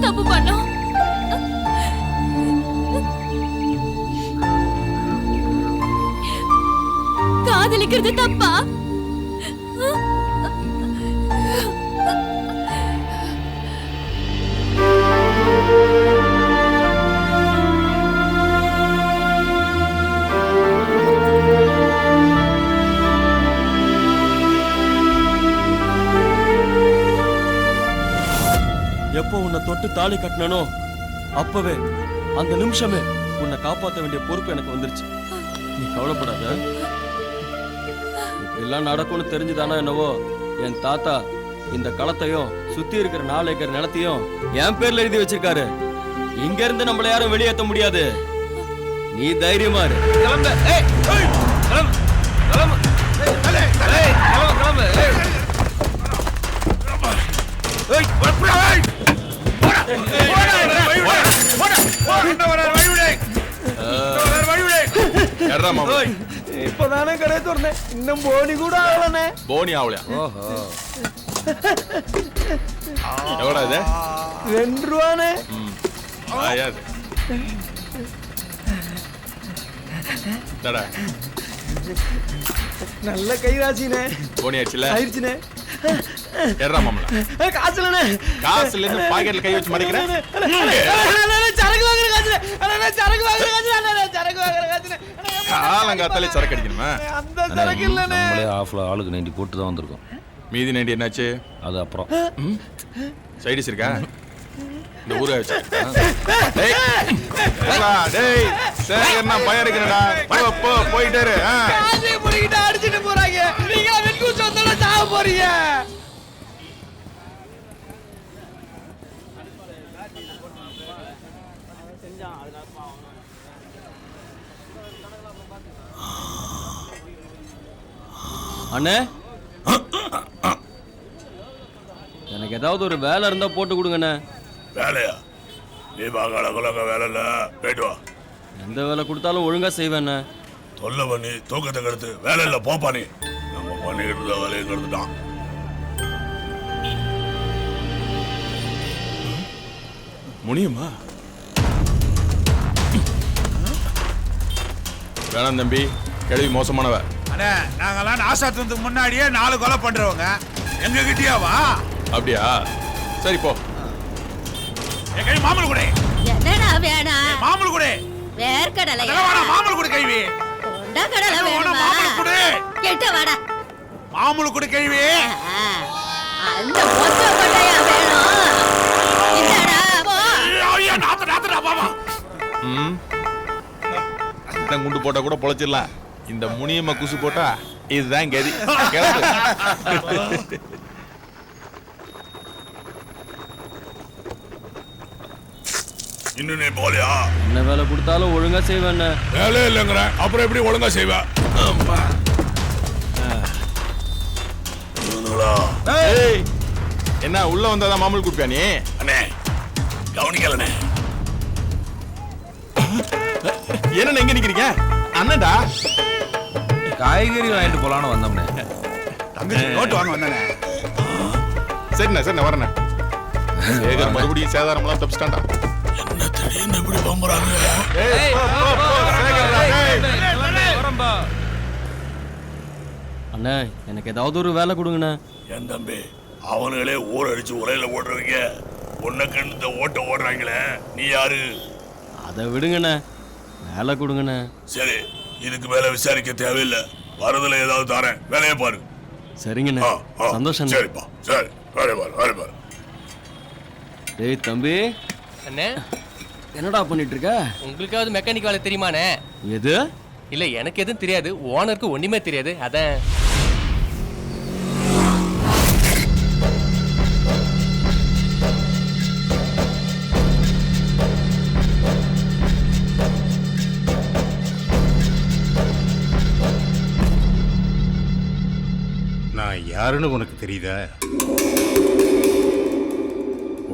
தப்பு பண்ணோம்? காதலிக்கிறது தப்பா? எப்போ உன்னை தொட்டு தாலி கட்டினனோ அப்பவே அந்த நிமிஷமே உன்னை காப்பாற்ற வேண்டிய பொறுப்பு எனக்கு வந்துருச்சு. நீ கவலைப்படாத. இப்படிலாம் நடக்கும்னு தெரிஞ்சுதானா என்னவோ என் தாத்தா இந்த களத்தையும் சுத்தி இருக்கிற 4 ஏக்கர் நிலத்தையும் என் பேர்ல எழுதி வச்சிருக்காரு. இங்க இருந்து நம்மள யாரும் வெளியேற்ற முடியாது. நீ தைரியமா இரு. கிளம்பு. ஏய் கிளம்பு கிளம்பு. ஏய் கிளம்பு கிளம்பு. ஏய் இப்பதானே கடை திறந்தேன், இன்னும் போனி கூட ஆகலனே. போனி ஆகலையா? எவ்வளோ இது? 2 ரூபானே. நல்ல கைராசினே. போனி ஆச்சுல? ஆயிடுச்சுனே. ஏறா மாமல. காசுலனே. காசுல இருந்து பாக்கெட்ல கை வச்சு மடிக்கிறேன். சரக்கு வாங்குற காசுல. சரக்கு வாங்குற காசுல. சரக்கு வாங்குற காசுல. காலங்காத்தாலே சரக்கு அடிக்கணுமா? அந்த சரக்கு இல்லனே. நம்மளே ஆஃப்ல ஆளுக்கு 90 போட்டு தான் வந்திருக்கோம். மீதி 90 என்னாச்சு? அது அப்புறம். சைடிஸ் இருக்கா? இந்த ஊரே வச்சு. டேய். டேய். சேகர்னா பயம் இருக்குடா. போ போயிட்டே இரு. காசை புடிக்கிட்டு அடிச்சிட்டு போறாங்க. நீங்க வெட்கூஸ் வந்தா சாவ போறீங்க. அண்ணே, எனக்கு ஏதாவது ஒரு வேலை இருந்தா போட்டு கொடுங்கண்ணே. வேலையா? நீ பாக்கலங்க வேலை இல்ல, போயிட்டு வா. எந்த வேலை கொடுத்தாலும் ஒழுங்கா செய்வேண்ணே. தொல்லை பண்ணி தூக்கத்தை கெடுத்து வேலை இல்ல போப்பா. நீ நம்ம பண்ணிக்கிட்டு இருந்த வேலையை கெடுத்துட்டான். முனியம்மா வேணாம் தம்பி, கேள்வி மோசமானவ. அண்ணே, நாங்கெல்லாம் நாசாத்துறதுக்கு முன்னாடியே 4 கொலை பண்றவங்க. எங்க கிட்டியாவா? அப்படியா? சரி போ. கை மாமூல் கூட. என்னடா வேணா? மாமூல் கூட. வேர்க்கடலை. மாமூல் கூட கைவி. கொண்ட கடலை வேணுமா? மாமூல் கூட. கேட்ட வாடா. மாமூல் கூட கைவி. அந்த மொத்த கொண்டையா வேணும். என்னடா போ. ஐயா நாத்தடா பாபா. இந்த குண்டு போட்டா கூட பொழைச்சிடலாம். இந்த முனியம்மா குசு போட்டா இதுதான் கதி. இன்னும் நீ போலியா? என்ன வேலை கொடுத்தாலும் ஒழுங்கா செய்வேண்ணே. வேலை இல்லைங்கிற அப்புறம் எப்படி ஒழுங்கா செய்வ? என்ன உள்ள வந்தாதான் மாமூல் குப்பியா நீ? அண்ணே கவனிக்கலண்ணே. என்ன எங்க நிக்கிறீங்க? அண்ணன்டா காய்கறி வாங்கிட்டு போலான்னு வந்தோம்னே. தங்கச்சி நோட்டு வாங்க வந்தானே. சரிண்ணா சரிண்ணா வரண்ணே. சேகர் மறுபடியும் சேதாரம்லாம் தப்பிச்சிட்டான்டா. என்ன திடீர்னு இப்படி பம்புறாங்க? அண்ணே, எனக்கு ஏதாவது ஒரு வேலை கொடுங்கண்ணே. என் தம்பி, அவனுங்களே ஊர் அடிச்சு உரையில ஓடுறவங்க உன்னை கண்டு ஓட்ட ஓடுறாங்களே, நீ யாரு? அதை விடுங்கண்ணே, வேலை கொடுங்கண்ணே. சரி, இதுக்கு மேல விசாரிக்க தேவையில்லை. வரதுல ஏதாவது தரேன், வேலையை பாரு. சரிங்கண்ணே, சந்தோஷம். சரிப்பா, சரி, வேலை பாரு, வேலை பாரு. டேய் தம்பி. அண்ணே, என்னடா பண்ணிட்டு இருக்க? உங்களுக்காவது மெக்கானிக் வேலை தெரியுமாண்ணே? எது? இல்ல, எனக்கு எதுவும் தெரியாது. ஓனருக்கு ஒண்ணுமே தெரியாது. அதான். நான் யாருன்னு உனக்கு தெரியுதா?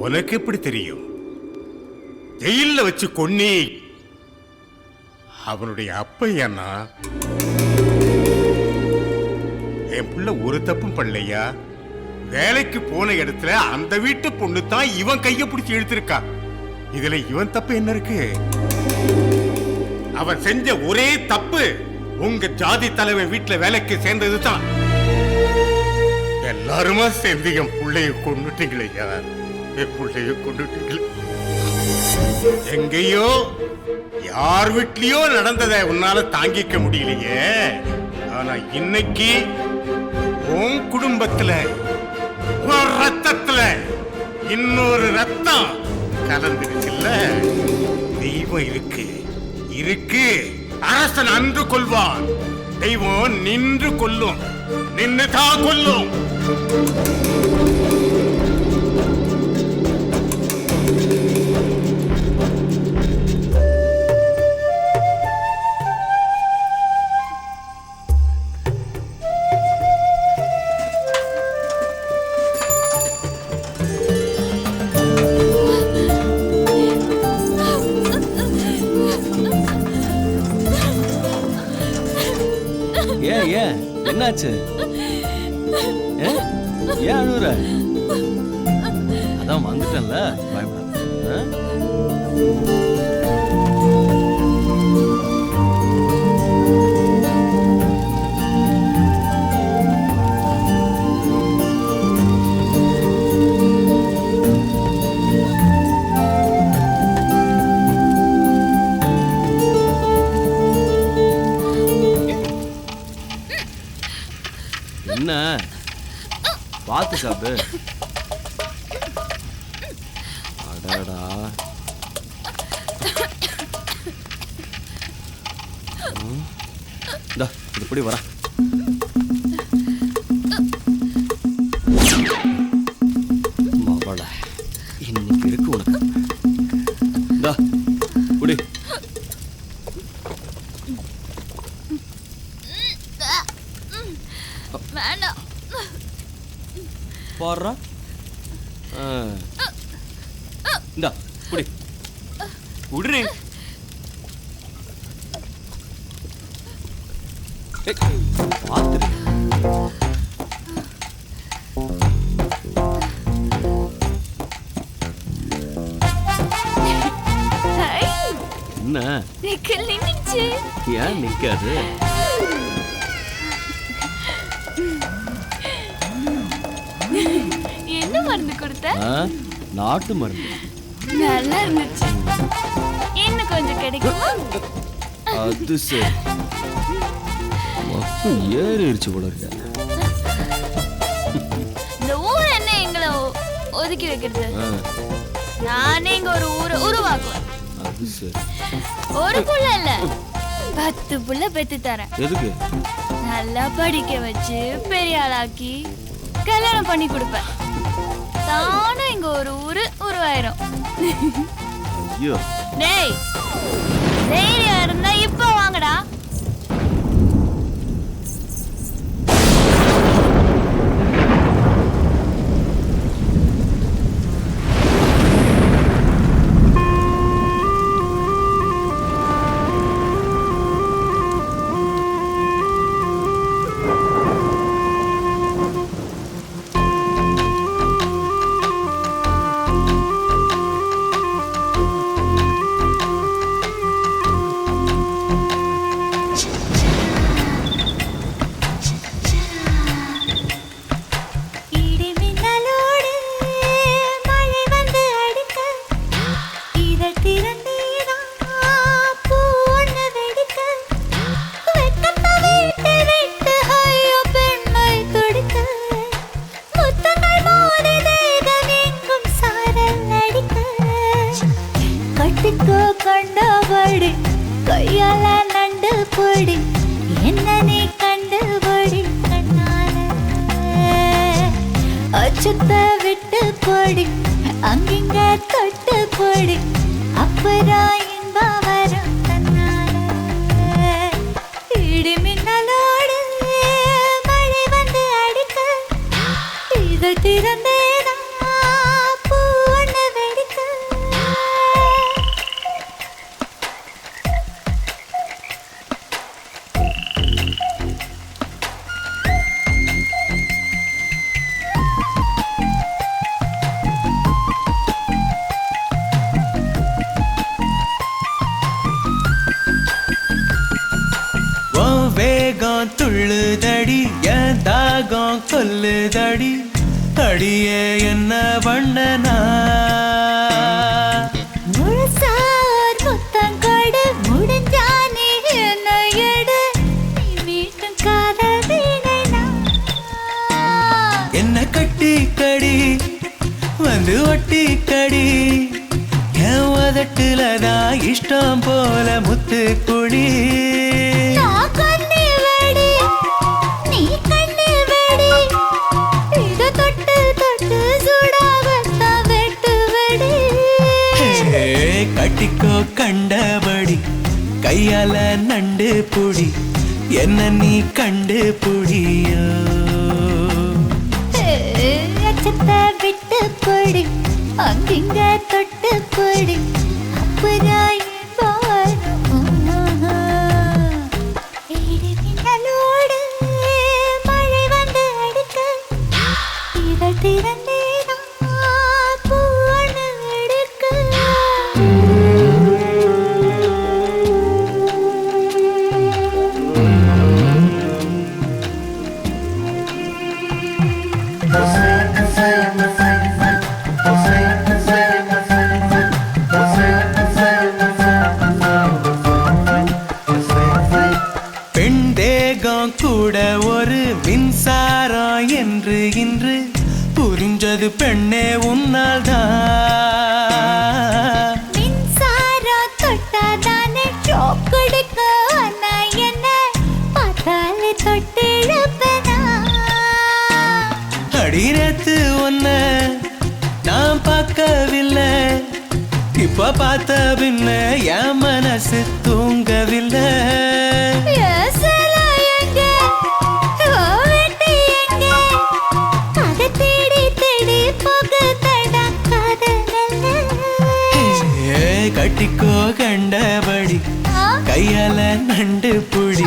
உனக்கு எப்படி தெரியும்? ஜெயில வச்சு கொன்னி அவனுடைய அப்பையானா? என் பிள்ளை ஒரு தப்பும் பண்ணலையா? வேலைக்கு போன இடத்துல அந்த வீட்டு பொண்ணு தான் இவன் கைய பிடிச்சி இழுத்திருக்கா. இதுல இவன் தப்பு என்ன இருக்கு? அவன் செஞ்ச ஒரே தப்பு உங்க ஜாதி தலைவன் வீட்டுல வேலைக்கு சேர்ந்ததுதான். எல்லாருமா சேர்ந்து என் பிள்ளைய கொண்டுட்டீங்களா? என் பிள்ளைய கொண்டுட்டீங்களா? எங்கேயோ யார் வீட்லயோ நடந்ததை உன்னால தாங்கிக்க முடியலையே. ஆனா இன்னைக்கு உன் குடும்பத்துல ரத்தத்துல இன்னொரு ரத்தம் கலந்துருச்சுல்ல. தெய்வம் இருக்கு இருக்கு. அரசன் அன்று கொல்வான், தெய்வம் நின்று கொல்லும், நின்னுதான் கொல்லும். ஏன் என்னாச்சு? ஏன் அழுகுற? அதான் வந்துட்டேன்ல, பயப்படாத. என்ன பார்த்து சாப்பிடு. அடடா, இப்படி வர மவள இன்னைக்கு இருக்கு உனக்கு. குடி. பாடுறா. இந்தா குடி. குடுறே. பாத்துரு. என்ன ஏன் நிக்காது? என்ன மருந்து கொடுத்த? நாட்டு மருந்து. நல்லா இருந்துச்சு. இன்னும் கொஞ்சம் கிடைக்குமா? அது சரி. மப்பு ஏறிடுச்சு போல இருக்க. இந்த ஊர் என்ன எங்களை ஒதுக்கி வைக்கிறது? நானே இங்க ஒரு ஊரை உருவாக்குவேன். அது சரி. ஒரு புள்ள இல்ல, 10 புள்ள பெத்து தரேன். எதுக்கு? நல்லா படிக்க வச்சு பெரிய ஆளாக்கி கல்யாணம் பண்ணி கொடுப்பேன். தானும் இங்க ஒரு ஊரு உருவாயிரும். ஐயோ டேய், தைரியம் இருந்தா இப்ப வாங்கடா. கையால நண்டு பொடி என்ன நீ கண்டுபடி கண்ணால அச்சுத்த விட்டு பொடி அங்கிங்க தொட்டு பொடி அப்புறம் இன்பம் வரும் தன்னால. இடி மின்னலோடு மழை வந்து அடிக்க இது திறந்தேதான் பூ ஒன்று வெடிக்க. வேகம் துள்ளுதடி என் தாகம் கொல்லுதடி அடியே என்ன பண்ணனா முழுசார் முத்தம் கொடு முடிஞ்சானே என்ன எடு நீ மீட்டும் காதல் வீணைனா என்ன கட்டி கடி வந்து ஒட்ட இஷ்டம் போல முத்து குடி நான் கண்ணு வெடி நீ கண்ணு வெடி இத தொட்டு தொட்டு சுடாவத்த வெட்டு வெடி கட்டிக்கோ கண்டபடி கையால நண்டு புடி என்ன நீ கண்டு புடியோ அச்சத்தை விட்டு போடி அங்கிங்க தொட்டு போடி அப்புறம் மின்னலோடு மழை வந்து அடிக்க இதழ் திறந்தே பூ ஒன்று எடுக்க பெண் தேகம் கூட ஒரு மின்சாரம் என்று இன்று புரிஞ்சது பெண்ணே உன்னால் தான் மின்சாரம் தொட்டாதானே ஷாக் கொடுக்க ஆனா என்ன பார்த்தாலே தொட்டிழப்பனா அடிரத்து ஒன்ன நான் பார்க்கவில்லை இப்ப பார்த்த பின்ன என் மனசு தூங்கவில்லை கட்டிக்கோ கண்டபடி கையால நண்டு புடி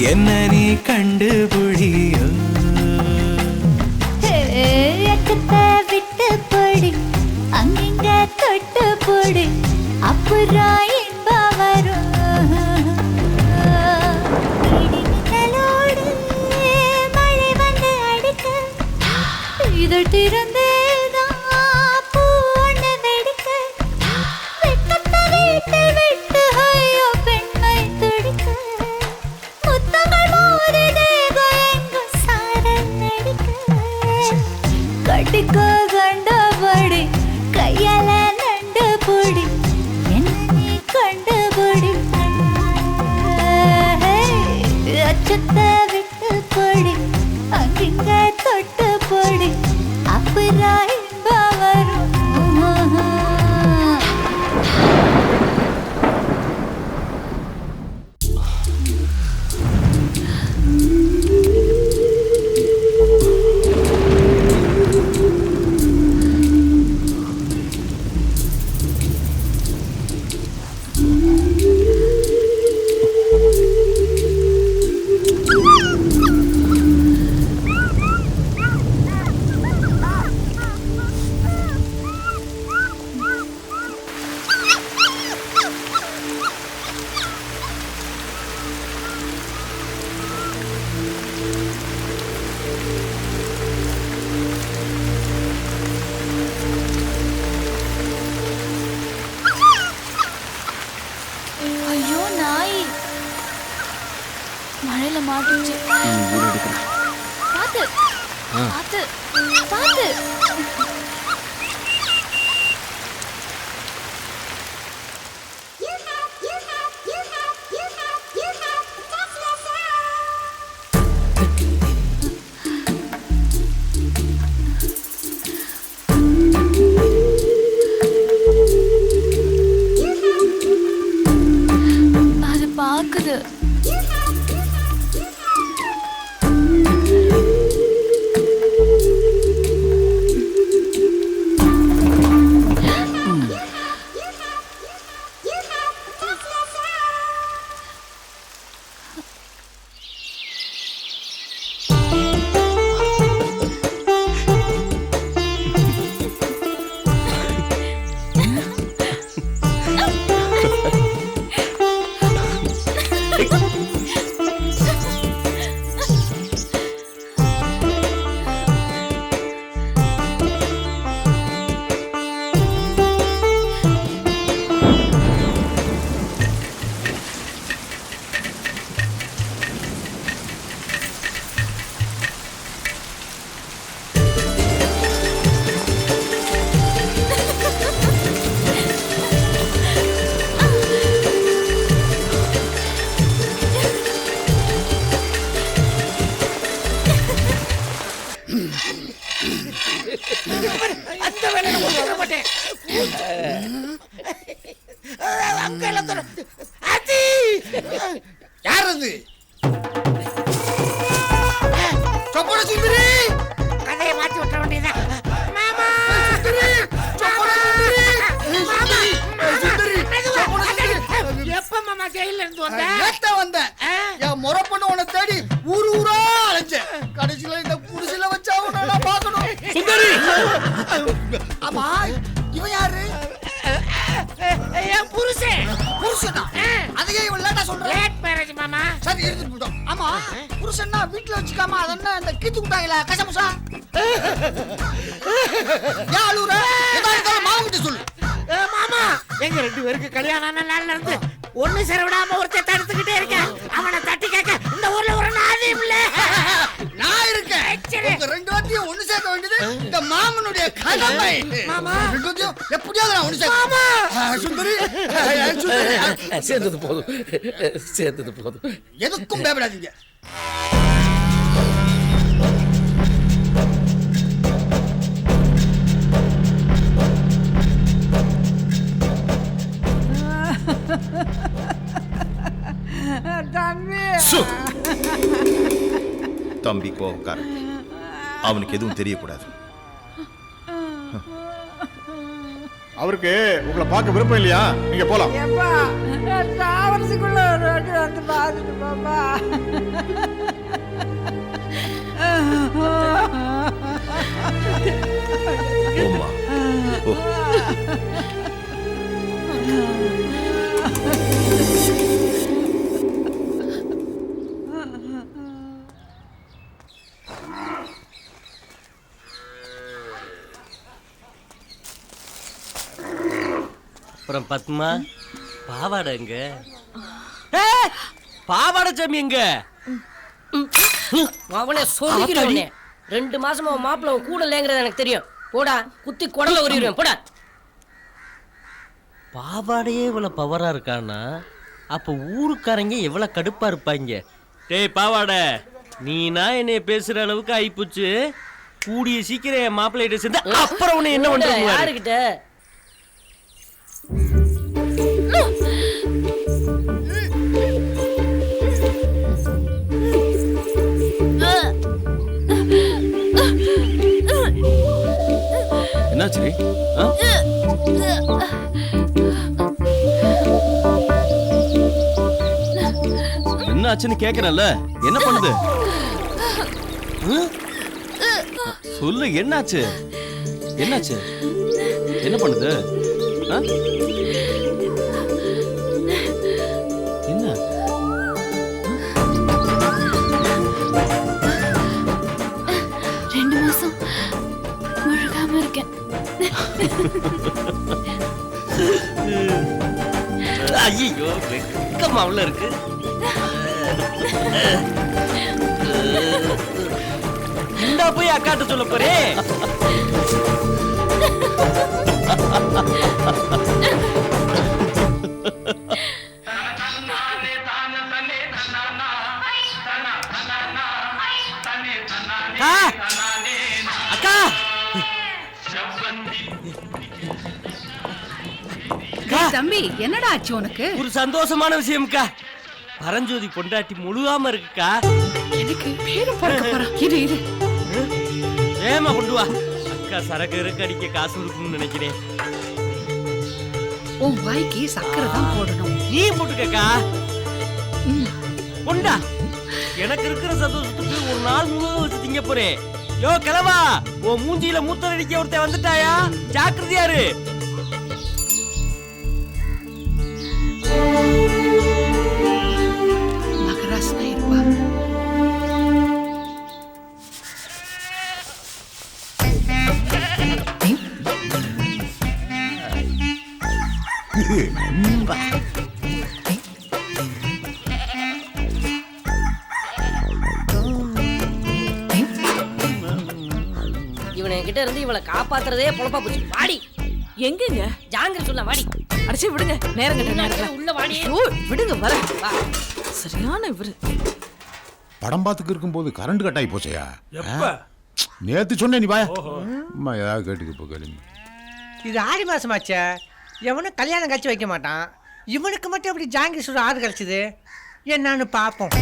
என்ன நீ கண்டு புடியோ விட்டு போடி அங்கிங்க தொட்டு போடி அப்புறம் இன்பம் வரும் மின்னலோடு மழை வந்து அடிக்க இதழ் திறந்தே பூ ஒன்று வெடிக்க வெட்டத்தை விட்டு விட்டு ஐயோ பெண்மை துடிக்க முத்தங்கள் மோதி தேகம் எங்கும் சாரல் நடிக்க கட்டிக்கோ கண்டபடி கையால நண்டு பொடி என்ன நீ கண்டுபிடி அச்சத்தை விட்டு பொடி அங்கிங்க தொட்டு பொடி அப்புறம் இன்பம் வரும் ஐயோ நாய் மழையில மாட்டுச்சு பாத்து பாத்து பாத்து அது பாக்குது யார் அது? சொப்பன சுந்தரி, கதையை மாத்தி விட்ட வேண்டியதான். மாமா எப்ப மாமா ஜெயில இருந்து வந்த? என் முறை பண்ண உன்னை தேடி ஊரு ஊரா அலைஞ்சேன். கடைசியில இந்த குடிசையில வச்சா உன்னை பார்க்கணும். சுந்தரி, ஆமா, இவன் யாரு? என் புருஷன். புருஷனா? அதையே இவன் லேட்டா சொல்ற. லேட் மேரேஜ் மாமா. சரி, எடுத்துட்டு போட்டோம். ஆமா, புருஷன்னா வீட்டுல வச்சுக்காம அதென்ன இந்த கீத்து விட்டாங்களா கசமுசா? யாழூர மாவுகிட்ட சொல்லு. மாமா, எங்க 2 பேருக்கு கல்யாணம் ஆன நாள்ல இருந்து ஒண்ணு சேர விடாம ஒருத்தர் தடுத்துக்கிட்டே இருக்கேன். அவனை தட்டி கேட்க இந்த ஊர்ல ஒரு நாதியும் இல்ல. நான் இருக்கேன். உங்க 2 பேரையும் ஒண்ணு சேர்க்க வேண்டியது இந்த மாமனுடைய கடமை. மாமா, 2 பேரையும் எப்படியாவது நான் ஒண்ணு சேர்க்க. மாமா, சுந்தரி, சேர்ந்தது போதும், சேர்ந்தது போதும். எதுக்கும் பயப்படாதீங்க. தம்பி கோபக்காரன், அவனுக்கு எதுவும் தெரியக்கூடாது. அவருக்கு உங்களை பார்க்க விருப்பம் இல்லையா? நீங்க போலாம். தாவரத்துக்குள்ள ஒரு வாட்டி வந்து பாத்துட்டு பாப்பா. ஓம்மா, ஓ. அப்புறம் பத்மா, பாவாடை எங்க? பாவாடை சாமி எங்க? அவனே சொல்லிக்கிறவனே 2 மாசமா மாப்பிள்ள கூட இல்லைங்கிறது எனக்கு தெரியும். போடா, குத்தி குடல உரிடுவேன். போடா. பாவாடையே இவ்வளவு பவரா இருக்கானா, அப்ப ஊருக்காரங்க எவ்வளவு கடுப்பா இருப்பாங்க. டேய் பாவாடை, நீனா என்னைய பேசுற அளவுக்கு ஆயிப்போச்சு. கூடிய சீக்கிரம் என் மாப்பிள்ளைகிட்ட சேர்ந்து அப்புறம் உன்னை என்ன பண்றது? யாருக்கிட்ட? என்னாச்சு? என்னாச்சுன்னு கேக்குறல்ல, என்ன பண்ணுது? சொல்லு, என்னாச்சு? என்னாச்சு? என்ன பண்ணுது? என்ன? 2 மாசம் முழுகாம இருக்கேன். ஐயோ, வெக்கமாவுல இருக்கு. இந்தா போய் அக்காட்ட சொல்ல போறே. அக்கா, தம்பி, என்னடா ஆச்சு உனக்கு? ஒரு சந்தோஷமான விஷயம்க்கா. பரஞ்சோதி பொண்டாட்டி முழுகாம இருக்குக்கா. எனக்கு பேரு பிறக்க போறா. இரு இரு, ஏமா கொண்டு வா. அக்கா சரக்கு இருக்கு அடிக்க காசு இருக்குன்னு நினைக்கிறேன். உன் வாய்க்கு சக்கரை தான் போடணும். நீ போட்டுக்கக்கா. கொண்டா. எனக்கு இருக்கிற சந்தோஷத்துக்கு ஒரு நாள் முழுவதும் வச்சு திங்க போறேன். யோ கிழவா, உன் மூஞ்சியில மூத்தம் அடிக்க ஒருத்தன் வந்துட்டாயா? ஜாக்கிரதையாரு. மகராசனா இருப்பா. இவனை கிட்ட இருந்து இவளை காப்பாத்துறதே பொழப்பா போச்சு. வாடி. எங்கங்க? ஜாங்கிரி சொல்ல வாடி. அடிச்சு விடுங்க. நேரம் கட்ட நேரத்துல உள்ள வாடி. விடுங்க, வர. சரியான இவரு. படம் பார்த்துக்கு இருக்கும்போது கரண்ட் கட் ஆகி போச்சையா? எப்ப? நேத்து சொன்னேன், நீ பாயா அம்மா ஏதாவது கேட்டுக்கு போ கேளுங்க. இது ஆடி மாசமாச்சே. எவனும் கல்யாணம் கட்சி வைக்க மாட்டான். இவனுக்கு மட்டும் எப்படி ஜாங்கிரி ஆறு கிடைச்சது என்னன்னு பார்ப்போம்.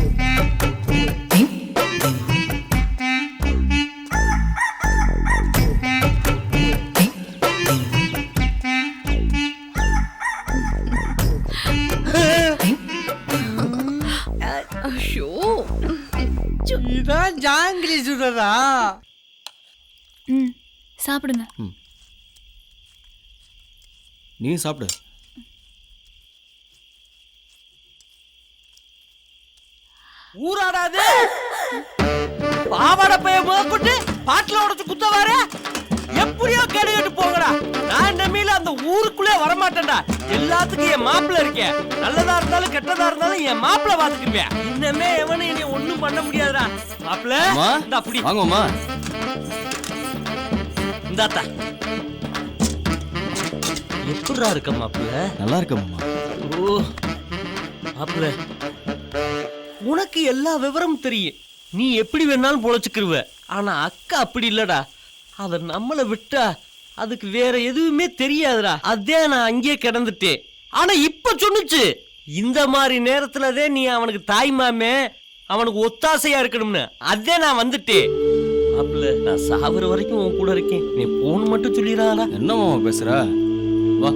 இதான் ஜாங்கிரி சுடுறதா? சாப்பிடுங்க. நீ சாப்பிடு. ஊராடாது பாவாடை பைய முதற்கொண்டு பாட்டில உடச்சு குத்த வர எப்படியோ கேட்டு போங்கடா. நான் இனிமேல அந்த ஊருக்குள்ளே வரமாட்டேன்டா. எல்லாத்துக்கும் என் மாப்பிள்ள இருக்கேன். நல்லதா இருந்தாலும் கெட்டதா இருந்தாலும் என் மாப்பிள்ள பாத்துக்குவேன். இன்னமே எவனும் என்னை ஒண்ணும் பண்ண முடியாதுடா. மாப்பிள்ள இந்த அப்படி வாங்கம்மா. இந்தாத்தா எப்படிடா இருக்க மாப்பிள்ள? நல்லா இருக்கம்மா. ஓ மாப்பிள்ள, உனக்கு எல்லா விவரமும் தெரியும். நீ எப்படி வேணாலும் பொழைச்சுக்கிருவ. ஆனா அக்கா அப்படி இல்லடா. அத நம்மளை விட்டா அதுக்கு வேற எதுவுமே தெரியாதுடா. அதே நான் அங்கேயே கிடந்துட்டேன். ஆனா இப்ப சொன்னுச்சு, இந்த மாதிரி நேரத்துலதான் நீ அவனுக்கு தாய் மாமே, அவனுக்கு ஒத்தாசையா இருக்கணும்னு. அதே நான் வந்துட்டேன். மாப்பிள்ள, நான் சாவர வரைக்கும் உன் கூட இருக்கேன். நீ போன் மட்டும் சொல்லிடாதா. என்னம்மா பேசுற? வா.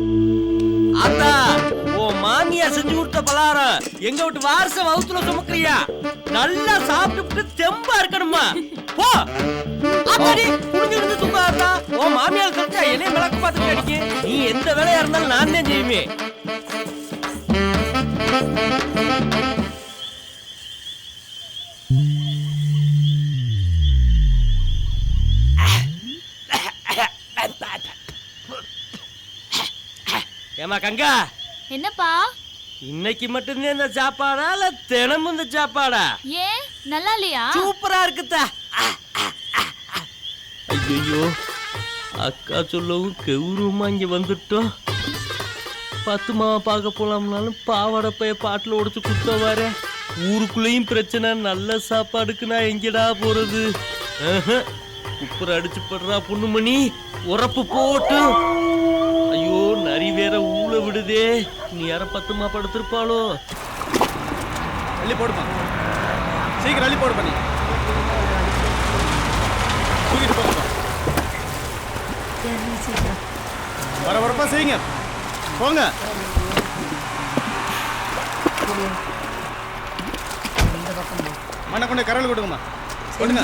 அத்தா, உன் மாமியா செஞ்சு கொடுத்த பலகாரம் எங்க விட்டு வாரசம் வவுத்துல சுமக்கிறியா? நல்லா சாப்பிட்டு தெம்பா இருக்கணுமா? போ. அத்தாடி புடிஞ்சிருந்து தூங்காதா. உன் மாமியார் தெரிஞ்சா என்னைய விளக்கு பார்த்துட்டு அடிக்க. நீ எந்த வேலையா இருந்தாலும் நான் தான் செய்வேன். ஏமா கங்கா, என்னப்பா? இன்னைக்கு மட்டும்தான் இந்த சாப்பாடா இல்ல தினமும் இந்த சாப்பாடா? ஏன் நல்லா இல்லையா? சூப்பரா இருக்குதா. ஐயோ, அக்கா சொல்லவும் கௌரவமா இங்க வந்துட்டோம். 10 மாவா பார்க்க போலாம்னாலும் பாவாடை பைய பாட்டில் உடைச்சு குத்த வர. ஊருக்குள்ளேயும் பிரச்சனை. நல்ல சாப்பாடுக்கு நான் எங்கடா போறது? குப்புற அடிச்சு படுறா பொண்ணுமணி. உரப்பு போட்டு. ஐயோ, நரி வேற ஊழ விடுதே. நீ யார 10 மா படுத்திருப்பாளோ? அள்ளி போடுமா, சீக்கிரம் அள்ளி போடு பண்ணி தூக்கிட்டு போங்கப்பா. வரப்பா செய்யுங்க, போங்க. மண்ணை கொண்டு கரல் கொடுங்கம்மா, கொடுங்க.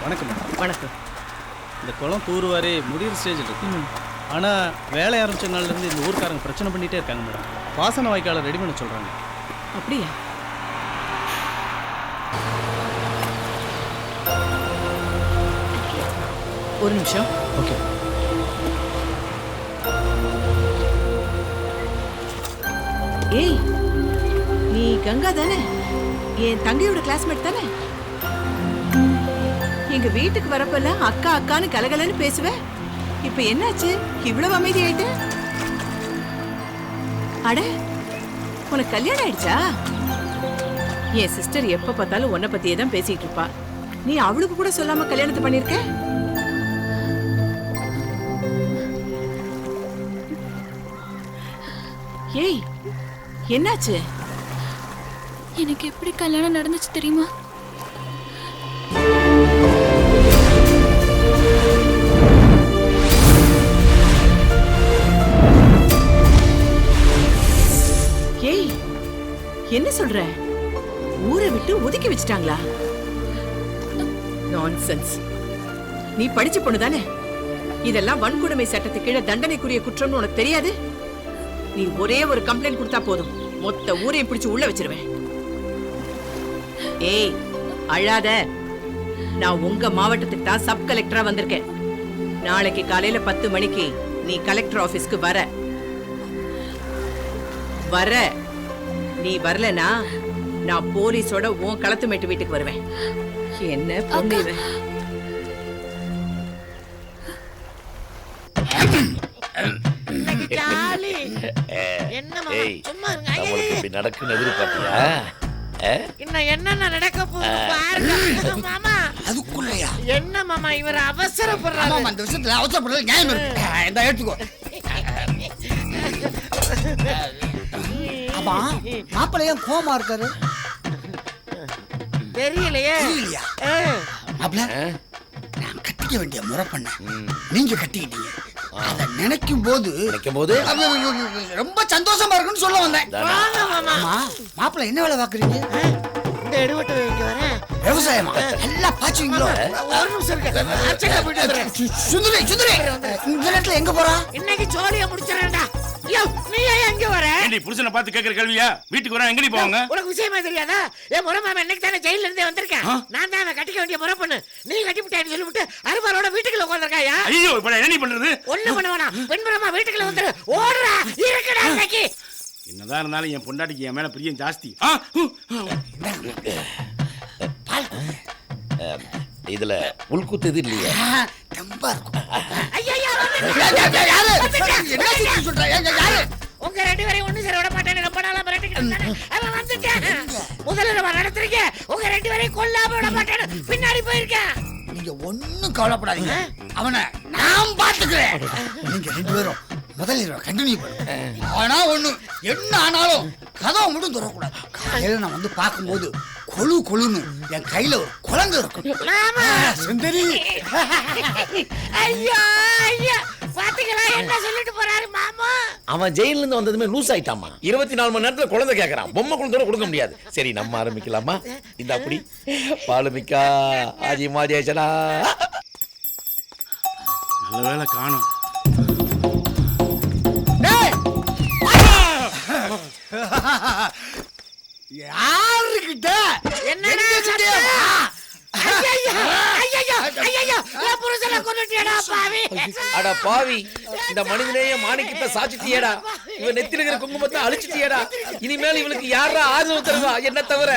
வணக்கம். வணக்கம். இந்த குளம் தூர்வாரி முடிகிற ஸ்டேஜில் இருக்கு. ஆனால் வேலை ஆரம்பிச்ச நாள்லேருந்து இந்த ஊருக்காரங்க பிரச்சனை பண்ணிகிட்டே இருக்காங்க மேடம். வாசனை வாய்க்காலை ரெடி பண்ண சொல்கிறாங்க. அப்படியா? ஒரு நிமிஷம். ஓகே. ஏய், நீ கங்கா தானே? என் தங்கையோட கிளாஸ்மேட் தானே? எங்க வீட்டுக்கு வரப்பெல்லாம் அக்கா அக்கான்னு கலகலன்னு பேசுவேன். இப்ப என்னாச்சு? இவ்வளவு அமைதி ஆயிட்ட? அட, உனக்கு கல்யாணம் ஆயிடுச்சா? என் சிஸ்டர் எப்ப பார்த்தாலும் உன்னை பத்தியே தான் பேசிட்டு இருப்பா. நீ அவளுக்கு கூட சொல்லாம கல்யாணத்தை பண்ணிருக்க? ஏய், என்னாச்சு? எனக்கு எப்படி கல்யாணம் நடந்துச்சு தெரியுமா? ஏய், என்ன சொல்ற? ஊரை விட்டு ஒதுக்கி வச்சிட்டாங்களா? நான்சென்ஸ். நீ படிச்ச பொண்ணு தானே? இதெல்லாம் வன்கொடுமை சட்டத்துக்கு கீழே தண்டனைக்குரிய குற்றம்னு உனக்கு தெரியாது? நீ ஒரே ஒரு கம்ப்ளைண்ட் கொடுத்தா போதும், மொத்த ஊரையும் பிடிச்சு உள்ள வச்சிருவேன். ஏய், அழாத. நான் உங்க மாவட்டத்துக்கு தான் சப் கலெக்டரா வந்திருக்கேன். நாளைக்கு காலையில 10 மணிக்கு நீ கலெக்டர் ஆபீஸ்க்கு வர. நீ வரலனா நான் போலீஸோட உன் களத்து மேட்டு வீட்டுக்கு வருவேன். என்ன பொண்ணு இவ? நடக்குன்னு எதிர்பார்த்தியா? இன்னும் என்னென்ன நடக்க போகுது பாருங்க மாமா. அதுக்குள்ளயா? என்ன மாமா இவர் அவசரப்படுறாரு? ஆமா, அந்த விஷயத்துல அவசரப்படுறது நியாயம் இருக்கு. இந்த எடுத்துக்கோ. அப்பா மாப்பிள்ளை ஏன் கோமா இருக்காரு? தெரியலையே. மாப்பிள்ள நான் கட்டிக்க வேண்டிய முறை பண்ண நீங்க கட்டிக்கிட்டீங்க. அத நினைக்கும் போது ரொம்ப சந்தோஷமா இருக்குன்னு சொல்ல வந்தேன். மாப்பிள்ள என்ன வேலை பாக்குறீங்க? இந்த எடுவட்டு இங்க வரேன். விவசாயமா? நல்லா பாச்சுவீங்களோ? ஒரு நிமிஷம் இருக்கு. அர்ச்சகா போயிட்டு வரேன். சுந்தரி இந்த நேரத்துல எங்க போறா? இன்னைக்கு ஜோலியா முடிச்சறேன்டா. யோ நீ ஏன் எங்க வர? ஏண்டி புருஷனை பார்த்து கேக்குற கேள்வியா? வீட்டுக்கு வரேன் எங்கடி போவாங்க? உனக்கு விஷயமே தெரியாதா? என் முறை மாமா இன்னைக்கு தானே ஜெயில இருந்தே வந்திருக்கேன். நான் தான் கட்டிக்க வேண்டிய முறை பண்ணு. நீ கட்டிவிட்டேன்னு சொல்லிவிட்டு அருவாளோட வீட்டுக்குள்ள உட்கார்ந்திருக்காயா? ஐயோ இப்ப என்ன பண்றது? ஒண்ணு பண்ண வேணாம். பெண்புறமா வீட்டுக்குள்ள வந்துரு. ஓடுறா இருக்கடா இன்னைக்கு. என்னதான் இருந்தாலும் என் பொண்டாட்டிக்கு என் மேல பிரியம் ஜாஸ்தி. இதுல உள்குத்து இது இல்லையா? ரொம்ப இருக்கும். ஐயா யாரு? என்ன சொல்ற? யாரு? உங்க ரெண்டு பேரையும் ஒண்ணு சேர விட மாட்டேன்னு ரொம்ப நாளா மிரட்டிக்கிட்டு இருந்தானே. அவன் வந்துட்டான். முதல்ல நடத்துறீங்க. உங்க ரெண்டு பேரையும் கொல்லாம விட மாட்டேன்னு பின்னாடி போயிருக்கேன். நீங்க ஒண்ணும் கவலைப்படாதீங்க. அவனை நான் பாத்துக்கிறேன். நீங்க ரெண்டு பேரும் முதல்ல கண்டினியூ பண்ணுங்க. ஆனா ஒண்ணு என்ன ஆனாலும் கதவை மட்டும் திறக்கக்கூடாது. காலையில நான் வந்து பார்க்கும்போது கொழுன்னு என் கையில ஒரு குழந்தை இருக்கும். சுந்தரி ஐயா ஐயா பாத்தீங்களா என்ன சொல்லிட்டு போறாரு மாமா? அவன் ஜெயில இருந்து வந்ததுமே லூஸ் ஆயிட்டாமா. 24 மணி நேரத்துல குழந்தை கேக்குறான். பொம்மை குழந்தை கொடுக்க முடியாது. சரி நம்ம ஆரம்பிக்கலாமா? இந்த அப்படி பாலுமிக்கா ஆஜி மாஜேசனா. நல்ல வேளை காணோம். யாருக்கிட்ட என்ன அட பாவி, இந்த மனிதனையே மாணிக்கத்தை சாச்சிட்டியேடா. இவன் நெத்தில இருக்கிற குங்குமத்தை அழிச்சிட்டியேடா. இனிமேல் இவளுக்கு யாரா ஆதரவு தருவா என்ன தவிர?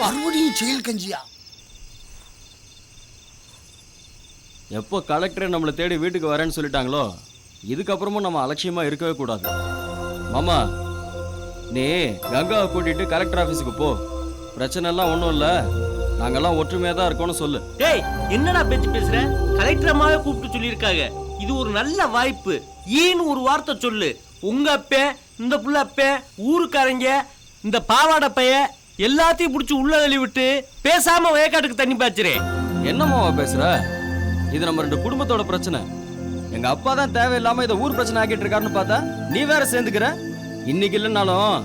மறுபடியும் செயல் கஞ்சியா? எப்போ கலெக்டரே நம்மளை தேடி வீட்டுக்கு வரேன்னு சொல்லிட்டாங்களோ இதுக்கப்புறமும் நம்ம அலட்சியமா இருக்கவே கூடாது. மாமா நீ கங்காவை கூட்டிட்டு கலெக்டர் ஆபீஸுக்கு போ. பிரச்சனை எல்லாம் ஒண்ணும் இல்ல, நாங்கெல்லாம் ஒற்றுமையா தான் இருக்கோம்னு சொல்லு. டேய் என்னடா பேச்சு பேசுற? கலெக்டர் அம்மாவே கூப்பிட்டு சொல்லியிருக்காங்க. இது ஒரு நல்ல வாய்ப்பு. ஈன்னு ஒரு வார்த்தை சொல்லு. உங்க அப்ப இந்த புள்ள அப்ப ஊருக்காரங்க இந்த பாவாடை பைய எல்லாத்தையும் பிடிச்சி உள்ள தள்ளி விட்டு பேசாம வயக்காட்டுக்கு தண்ணி பாய்ச்சிரே. என்னம்மாவா பேசுற? இது நம்ம ரெண்டு குடும்பத்தோட பிரச்சனை. எங்க அப்பா தான் தேவையில்லாம இதை ஊர் பிரச்சனை ஆக்கிட்டு இருக்காருன்னு பார்த்தா நீ வேற சேர்ந்துக்கிற. இன்னைக்கு இல்லைன்னாலும்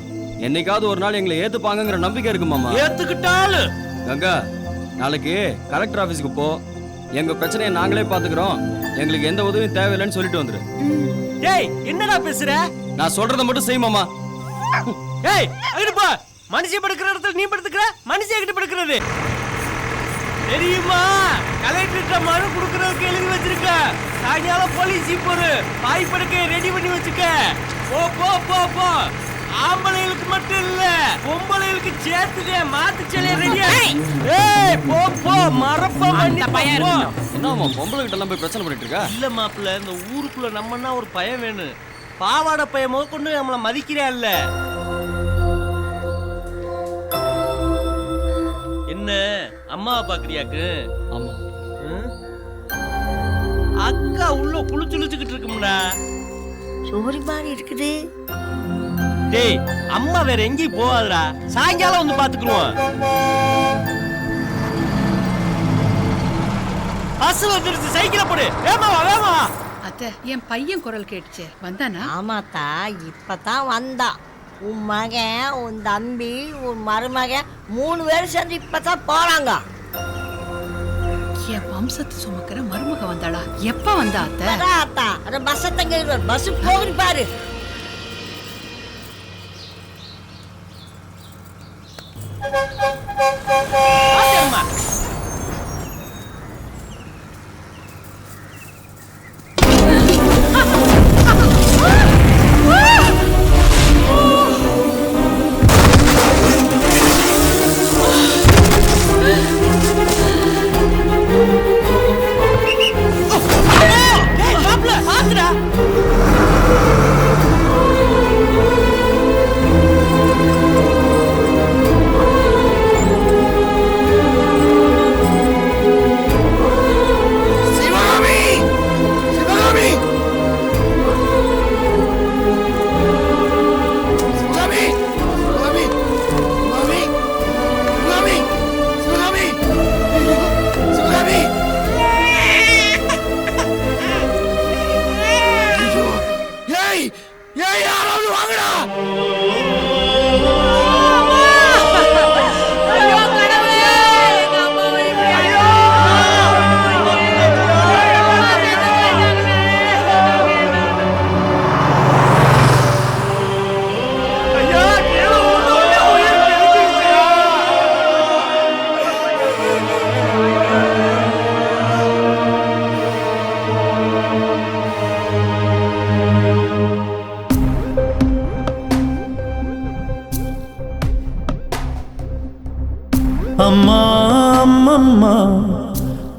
என்னைக்காவது ஒரு நாள் எங்களை ஏத்துப்பாங்கிற நம்பிக்கை இருக்கு மாமா. ஏத்துக்கிட்டாலும் கங்கா நாளைக்கு கலெக்டர் ஆபீஸ்க்கு போ. எங்க பிரச்சனையை நாங்களே பாத்துக்கிறோம், எங்களுக்கு எந்த உதவியும் தேவையில்லைன்னு சொல்லிட்டு வந்துரு. டேய் என்னடா பேசுற? நான் சொல்றத மட்டும் செய் மாமா. டேய் அங்கப்பா மனுஷன் படுக்கிற இடத்துல நீ படுத்துக்கிற, மனுஷன் கிட்ட படுக்கிறது தெரியுமா? கலெக்டர்கிட்ட மனு கொடுக்கறதுக்கு எழுதி வச்சிருக்க. சாயங்காலம் போலீஸ் போரு பாய் படுக்கை ரெடி பண்ணி வச்சுக்க. போ போ போ போ. ஆம்பளைகளுக்கு மட்டும் இல்ல பொம்பளைகளுக்கு சேர்த்துக்க. மாத்து சேலைய ரெடியா? ஏய் போ போ மறப்ப பண்ணி போ. என்னம்மா பொம்பளை கிட்ட எல்லாம் போய் பிரச்சனை பண்ணிட்டு இருக்க? இல்ல மாப்பிள்ள, இந்த ஊருக்குள்ள நம்மன்னா ஒரு பையன் வேணும். பாவாடை பையன் முத கொண்டு நம்மள மதிக்கிறா இல்ல. என்ன அம்மாவை பாக்குறியாக்கு? ஆமா. அக்கா உள்ள குளிச்சுக்கிட்டு இருக்கும்டா. சோரி மாதிரி இருக்குது. டேய் அம்மா வேற எங்கேயும் போகாதடா. சாயங்காலம் வந்து பாத்துக்குருவோம். பஸ் வந்துருச்சு, சைக்கிள போடு. வேமா வேமா. அத்தை என் பையன் குரல் கேட்டுச்சு. வந்தானா? ஆமாத்தா இப்பதான் வந்தா. உன் மகன் உன் தம்பி உன் மருமகன் 3 பேரும் சேர்ந்து இப்பதான் போறாங்க. என் வம்சத்தை சுமக்கிற மருமக வந்தாளா? எப்ப வந்தா அத்தை? அத்தா அத பஸ் தங்க பஸ் போகுது பாரு.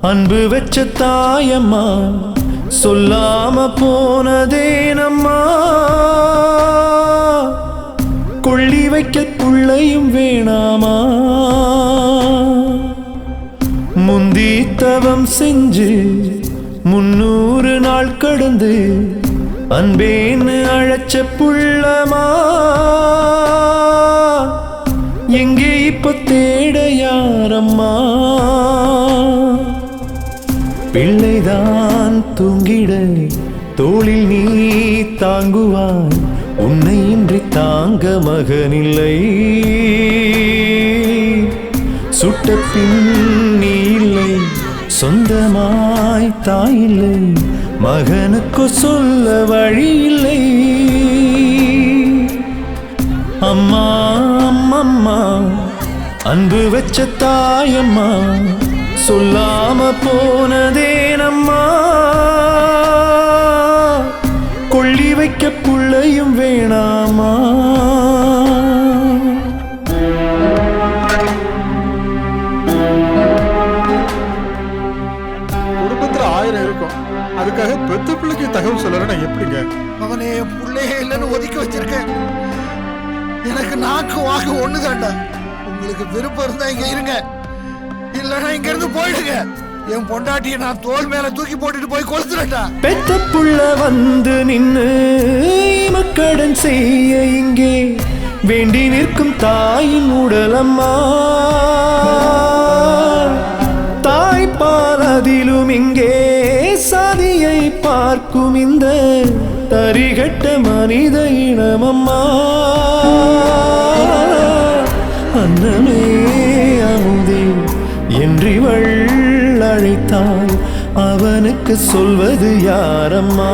அன்பு வச்ச தாயம்மா சொல்லாம போனதேனம்மா கொள்ளி வைக்க புள்ளையும் வேணாமா முந்தி தவம் செஞ்சு 300 நாள் கடந்து அன்பேன்னு அழைச்ச புள்ளமா எங்கே இப்ப தேட யாரம்மா பிள்ளைதான் தூங்கிட தோளில் நீ தாங்குவாய் உன்னை இன்றி தாங்க மகனில்லை சுட்ட பின் நீ இல்லை சொந்தமாய் தாயில்லை மகனுக்கு சொல்ல வழி இல்லை அம்மா அம்மம்மா அன்பு வச்ச தாயம்மா சொல்லாம போனதேனம்மா கொள்ளி வைக்க புள்ளையும் வேணாமா குடும்பத்துல 1000 இருக்கும் அதுக்காக பெத்த பிள்ளைக்கு தகவல் சொல்லலன்னா எப்படிங்க? அவனே புள்ளையே இல்லைன்னு ஒதுக்கி வச்சிருக்கேன். எனக்கு நாக்கு வாக்கு ஒண்ணுதான்டா. உங்களுக்கு விருப்பம் இருந்தா இங்க இருங்க, இல்லைன்னா இங்க இருந்து போயிடுங்க. என் பொண்டாட்டியை நான் தோல் மேல தூக்கி போட்டுட்டு போய் கொளுத்துறேன்டா. பெத்த புள்ள வந்து நின்னு மக்கடன் செய்ய இங்கே வேண்டி நிற்கும் தாயின் உடலம்மா தாய்ப்பால் அதிலும் இங்கே சாதியை பார்க்கும் இந்த தரிகட்ட மனித இனமம்மா அன்னமே அமுதே என்றிவள் அழைத்தாள் அவனுக்கு சொல்வது யாரம்மா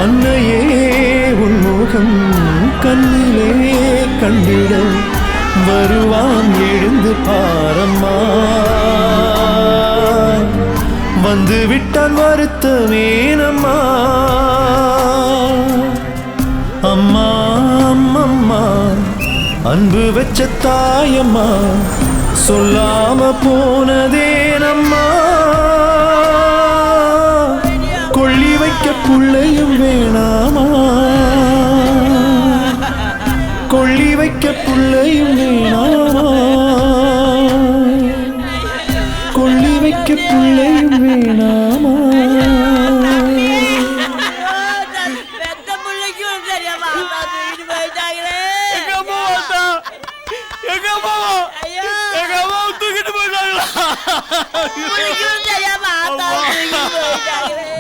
அன்னையே உன்முகம் கண்ணிலே கண்டிட வருவான் எழுந்து பாரம்மா வந்து விட்டான் வருத்தமேனம்மா அம்மா அம்மம்மா அன்பு வச்ச தாயம்மா சொல்லாம போனதேனம்மா கொள்ளி வைக்க புள்ளையும் வேணாமா கொள்ளி வைக்க புள்ளையும் வேணாமா கொள்ளி வைக்க புள்ளையும் வேணாமா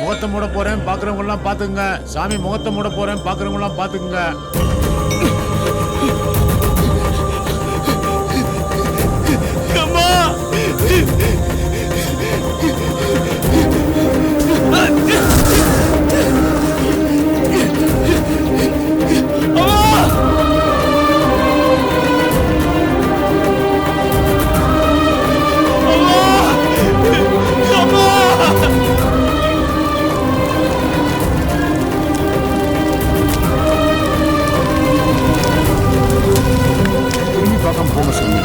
முகத்தை மூட போறேன் பாக்குறவங்க எல்லாம் பாத்துங்க. சாமி முகத்தை மூட போறேன் பாக்குறவங்க எல்லாம் பாத்துங்க. போங்க சாமி.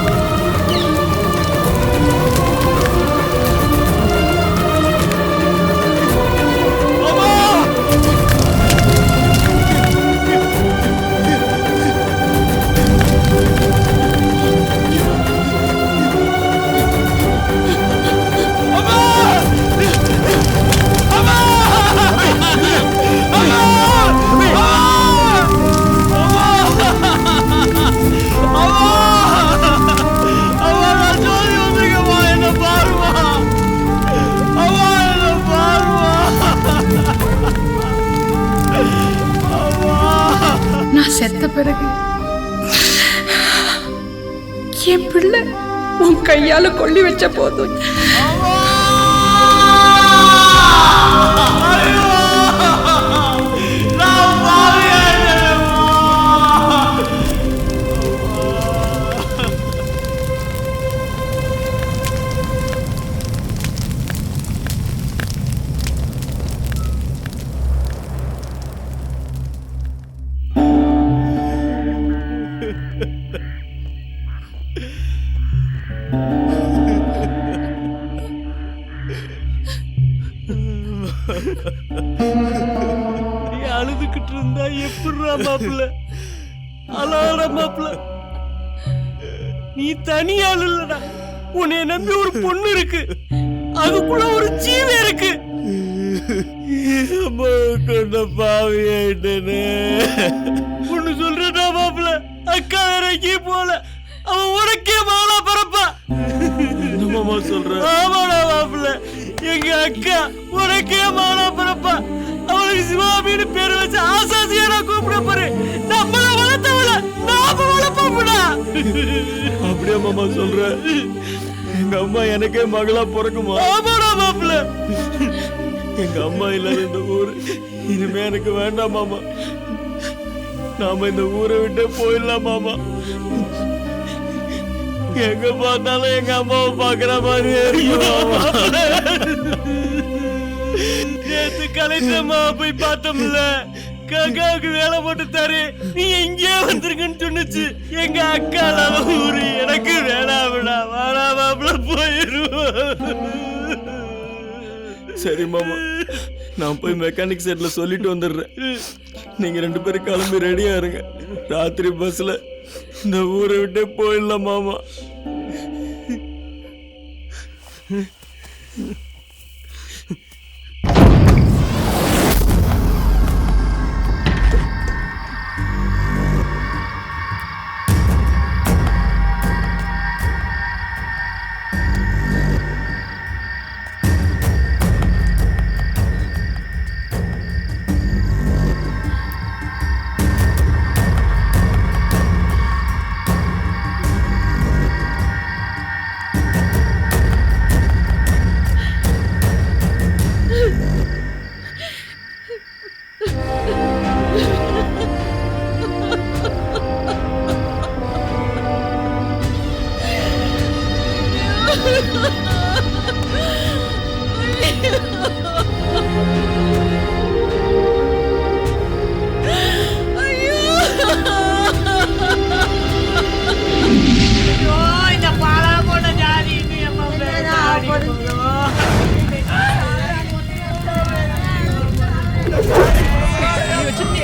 நான் செத்த பிறகு என் பிள்ளை உன் கையால கொள்ளி வச்ச போதும் நீ அழுதுகிட்டு இருந்தா எப்படிடா மாப்பிள்ள அழாட மாப்பிள்ள நீ தனியா இல்லடா உன்னை நம்பி ஒரு பொண்ணு இருக்கு அதுக்குள்ள ஒரு ஜீவன் இருக்கு ஒண்ணு சொல்றா மாப்பிள்ள அக்கா இறங்கி போல அவன் உனக்கே மாலா பரப்பா மாமா சொல்ற ஆமாடா மாப்பிள்ள எங்க அக்கா உனக்கே மாலா பரப்பா அவளுக்கு சிவாமின்னு பேரு வச்சு ஆசாசியா நான் கூப்பிட போரு நம்மள வளர்த்தவள நாம வளர்ப்போம்டா அப்படியே மாமா சொல்ற எங்க அம்மா எனக்கே மகளா பிறக்குமா? ஆமாடா மாப்பிள்ள எங்க அம்மா இல்லாத இந்த ஊர் இனிமே எனக்கு வேண்டாம் மாமா. நாம இந்த ஊரை விட்டு போயிடலாம் மாமா. எங்க பார்த்தாலும் எங்க அம்மாவை பாக்குற மாதிரியே நேத்து கலெக்டர்மா போய் பார்த்தோம்ல காக்காவுக்கு வேலை போட்டு தரு நீ எங்கேயே வந்திருக்குன்னு சொன்னுச்சு எங்க அக்கா ஊரு எனக்கு வேணாம்டா வாடா மாப்பிள்ள போயிரும். சரி மாமா நான் போய் மெக்கானிக் செட்ல சொல்லிட்டு வந்துடுறேன். நீங்க 2 பேரும் கிளம்பி ரெடியா இருங்க. ராத்திரி பஸ்ல இந்த ஊரை விட்டே போயிடலாம் மாமா.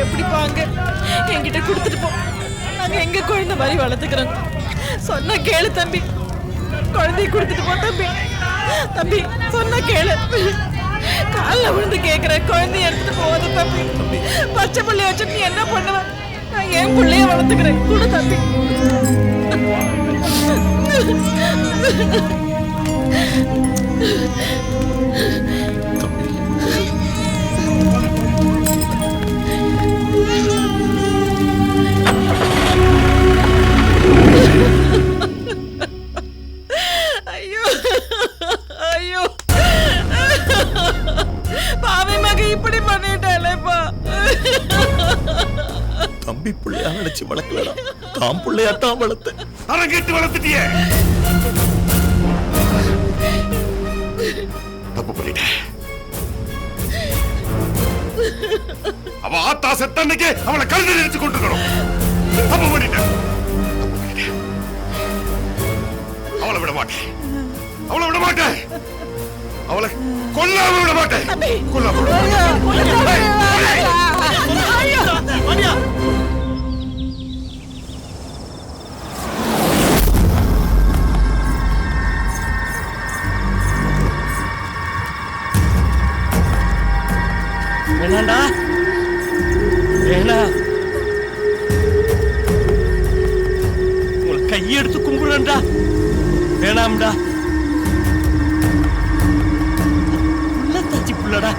எப்படிப்பாங்க என்கிட்ட கொடுத்துட்டு போ. நாங்க எங்க குழந்தை மாதிரி வளர்த்துக்கிறோம். சொன்னா கேளு தம்பி. குழந்தைய கொடுத்துட்டு போ தம்பி. தம்பி சொன்னா கேளு. காலில் விழுந்து கேட்கிற குழந்தைய எடுத்துட்டு போகுது தம்பி. பச்சை பிள்ளைய வச்சு நீ என்ன பண்ணுவ? நான் என் பிள்ளைய வளர்த்துக்கிறேன். கொடு தம்பி. ஐயோ ஐயோ பாவி மக இப்படி பண்ணிட்டாளேப்பா. தம்பி பிள்ளையா நினைச்சு வளர்க்கலடா, தாம் பிள்ளையாத்தான் வளர்த்த. அரங்கிட்டு வளர்த்துட்டியே. தப்பு பண்ணிட்டேன். அவ ஆத்தா செத்தன்னைக்கு அவளை கழுதி நினைச்சு கொண்டுக்கணும். தப்பு பண்ணிட்டேன். அவளை விட மாட்டேன். அவளை விட மாட்டேன். அவளை கொல்லாம விட மாட்டேன். கொல்லாம விட மாட்டேன். வேணாண்டா வேணா உங்களை கையெடுத்து கும்பிடுறா. வேணாம்டா தாச்சி புள்ளடா.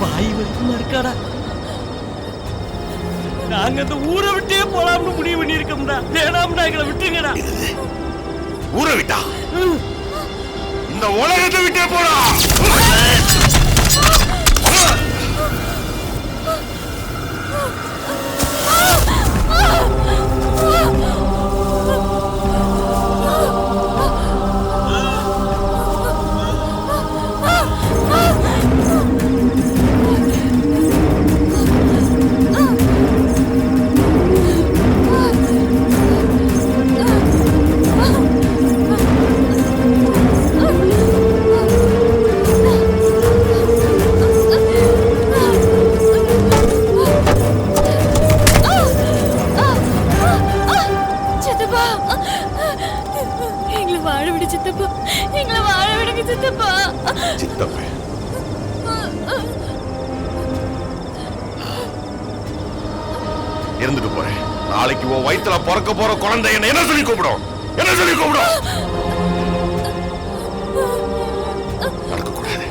வாய் வரைக்கும் இருக்காடா. நாங்க அந்த ஊரை விட்டே போலாம்னு முடிவு பண்ணி இருக்கோம்டா. வேணாம்டா எங்களை விட்டுங்கடா. ஊரை விட்டா இந்த உலகத்தை விட்டே போடா. இருந்துட்டு போறேன். நாளைக்கு உன் வயித்துல பிறக்க போற குழந்தை என்ன சொல்லி கூப்பிடும்? என்ன சொல்லி கூப்பிடும்? நடக்கக்கூடாது.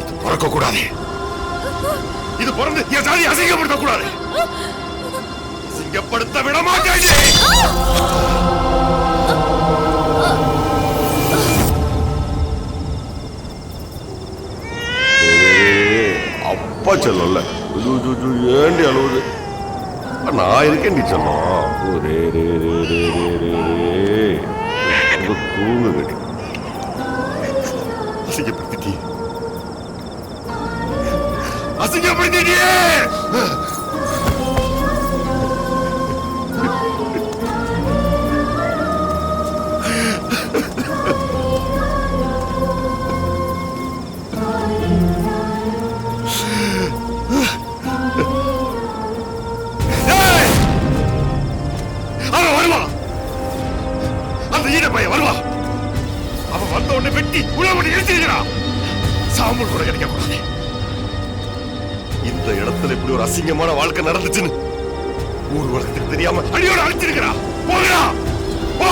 இது பிறக்க கூடாது. இது பிறந்து என் சாதி அசிங்கப்படுத்த கூடாது. அசிங்கப்படுத்த விட மாட்டேன். அப்பா செல்ல ஏண்டி அழுவுது? நான் இருக்கேன் நீ செல்லம். தூங்குங்க. அசிங்கப்படுத்தி அசிங்கப்படுத்திட்டியே. அவன் வந்த உடனே வெட்டி உழவடி எழுச்சிருக்கிறான். சாம்பல் கூட கிடைக்க கூடாது. இந்த இடத்துல இப்படி ஒரு அசிங்கமான வாழ்க்கை நடந்துச்சுன்னு ஊர் உலகத்துக்கு தெரியாம அடியோட அழிச்சிருக்கிறா. போகிறா போ.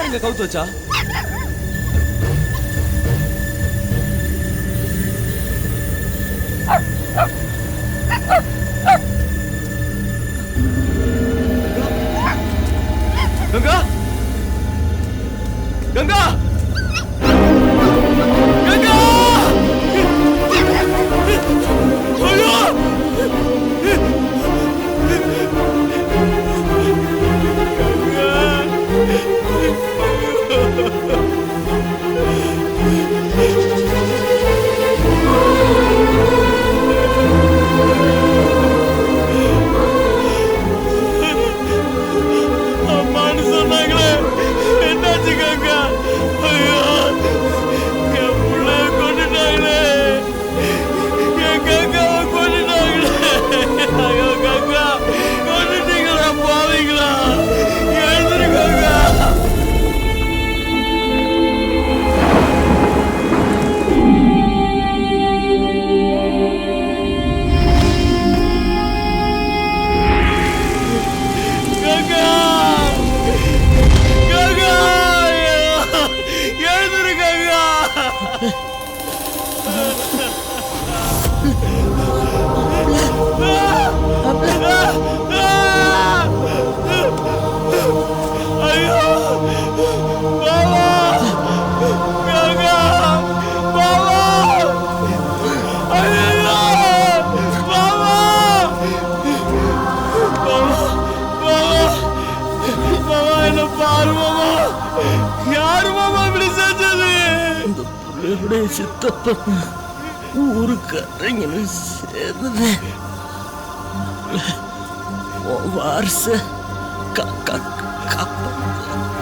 என்ன கவுத்து வச்சா? கங்கா கங்கா கங்கா ஐயோ அம்மான்னு சொன்னாங்களே, என்னாச்சு கங்கா? ஐயோ என் பிள்ளைய கொண்டுட்டாங்களே, என் கங்காவை கொண்டுட்டாங்களே. ஐயோ கங்கா கொண்டுட்டீங்களா? போவீங்களா? எழுந்துரு கங்கா. கங்கா கங்கா எழுந்துரு கங்கா. ஐயோ பாபா கங்கா பாபா. ஐயோ பாபா பாபா என்ன பாரு மாமா. யாரு மாமா இப்படி செஞ்சது? இந்த பிள்ளையுடைய சித்தப்பன் ஊருக்காரங்க சேர்ந்தது வாரிச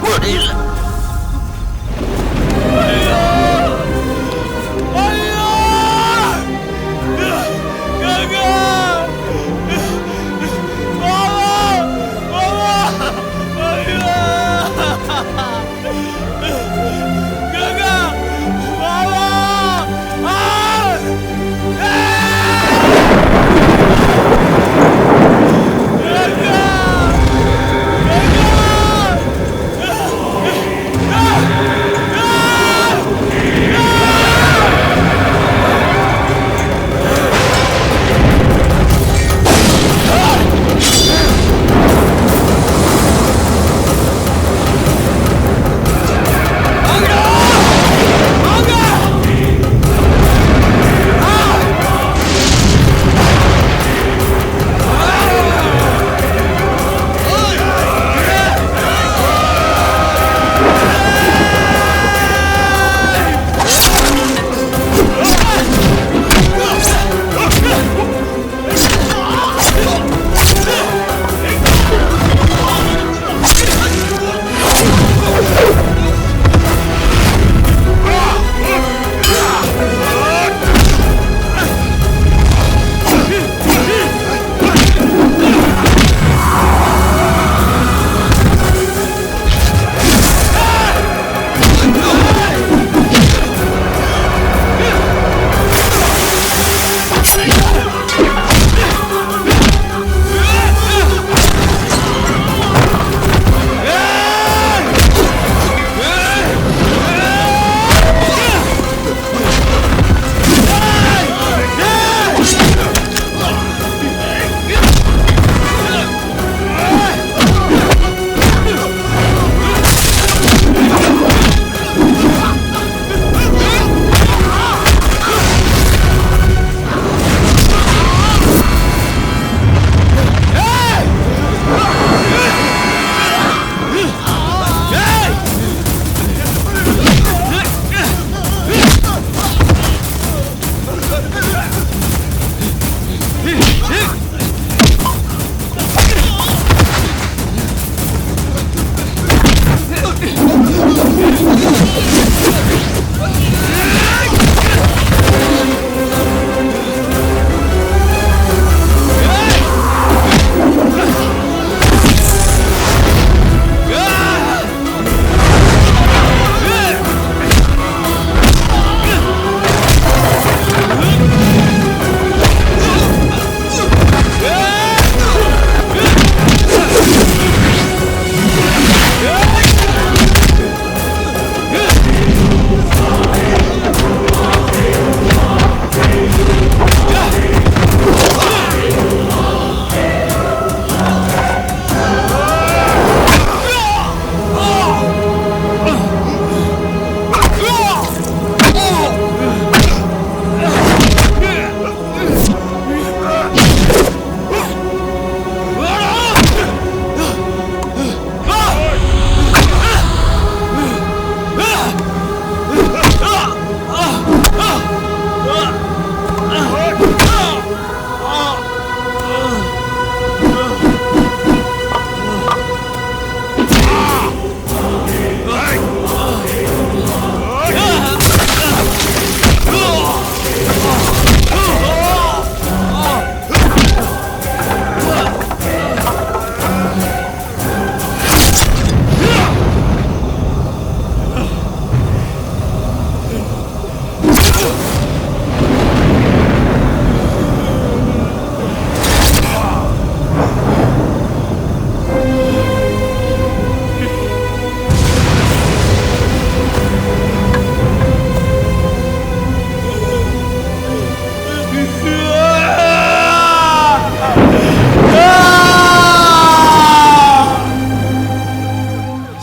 முடியல. ஐயோ ஐயோ கங்கா கங்கா பாபா. கங்கா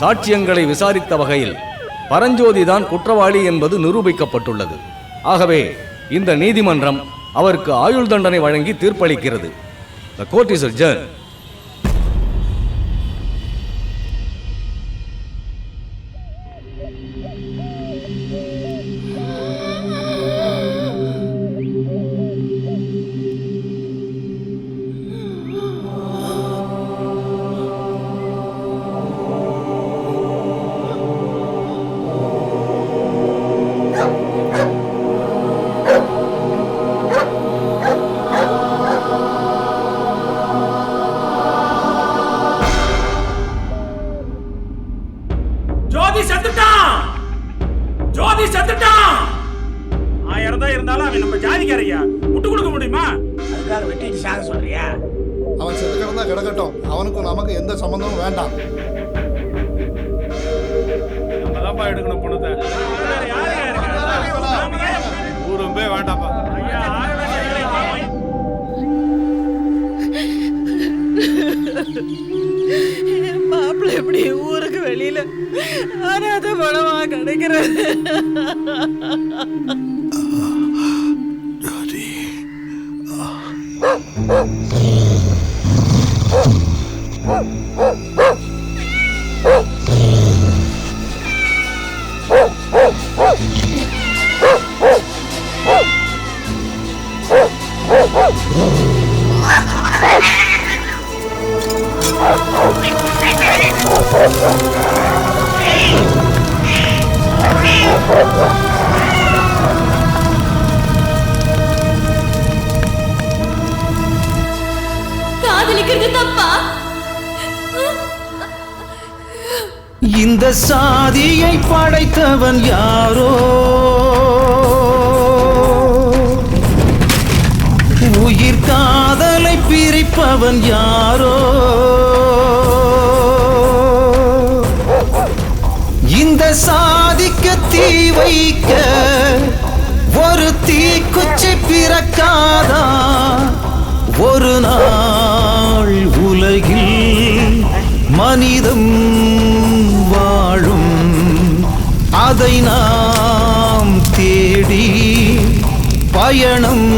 சாட்சியங்களை விசாரித்த வகையில் பரஞ்சோதிதான் குற்றவாளி என்பது நிரூபிக்கப்பட்டுள்ளது. ஆகவே இந்த நீதிமன்றம் அவருக்கு ஆயுள் தண்டனை வழங்கி தீர்ப்பளிக்கிறது. The court is adjourned. ஜோதி செத்துட்டான். ஜோதி செத்துட்டான். 1000 தான் இருந்தாலும் அவன் நம்ம ஜாதிக்காரையா விட்டு கொடுக்க முடியுமா? அதுக்காக வெட்டிட்டு சாக சொல்றியா? அவன் செத்து கிடந்தா கிடக்கட்டும். அவனுக்கும் நமக்கு எந்த சம்பந்தமும் வேண்டாம். நம்ம தான்ப்பா எடுக்கணும் பணத்தை. ஊரும்பே வேண்டாம்ப்பா. மாப்பிள்ளை எப்படி ஊருக்கு வெளியில அனாத பணமா கிடைக்கிறது? காதலிக்கிறது தப்பா? இந்த சாதியை படைத்தவன் யாரோ, உயிர் காதலை பிரிப்பவன் யாரோ, இந்த சாதிக்கு தீ வைக்க ஒரு தீக்குச்சி பிறக்காதா? ஒரு நாள் உலகில் மனிதம் வாழும், அதை நாம் தேடி பயணம்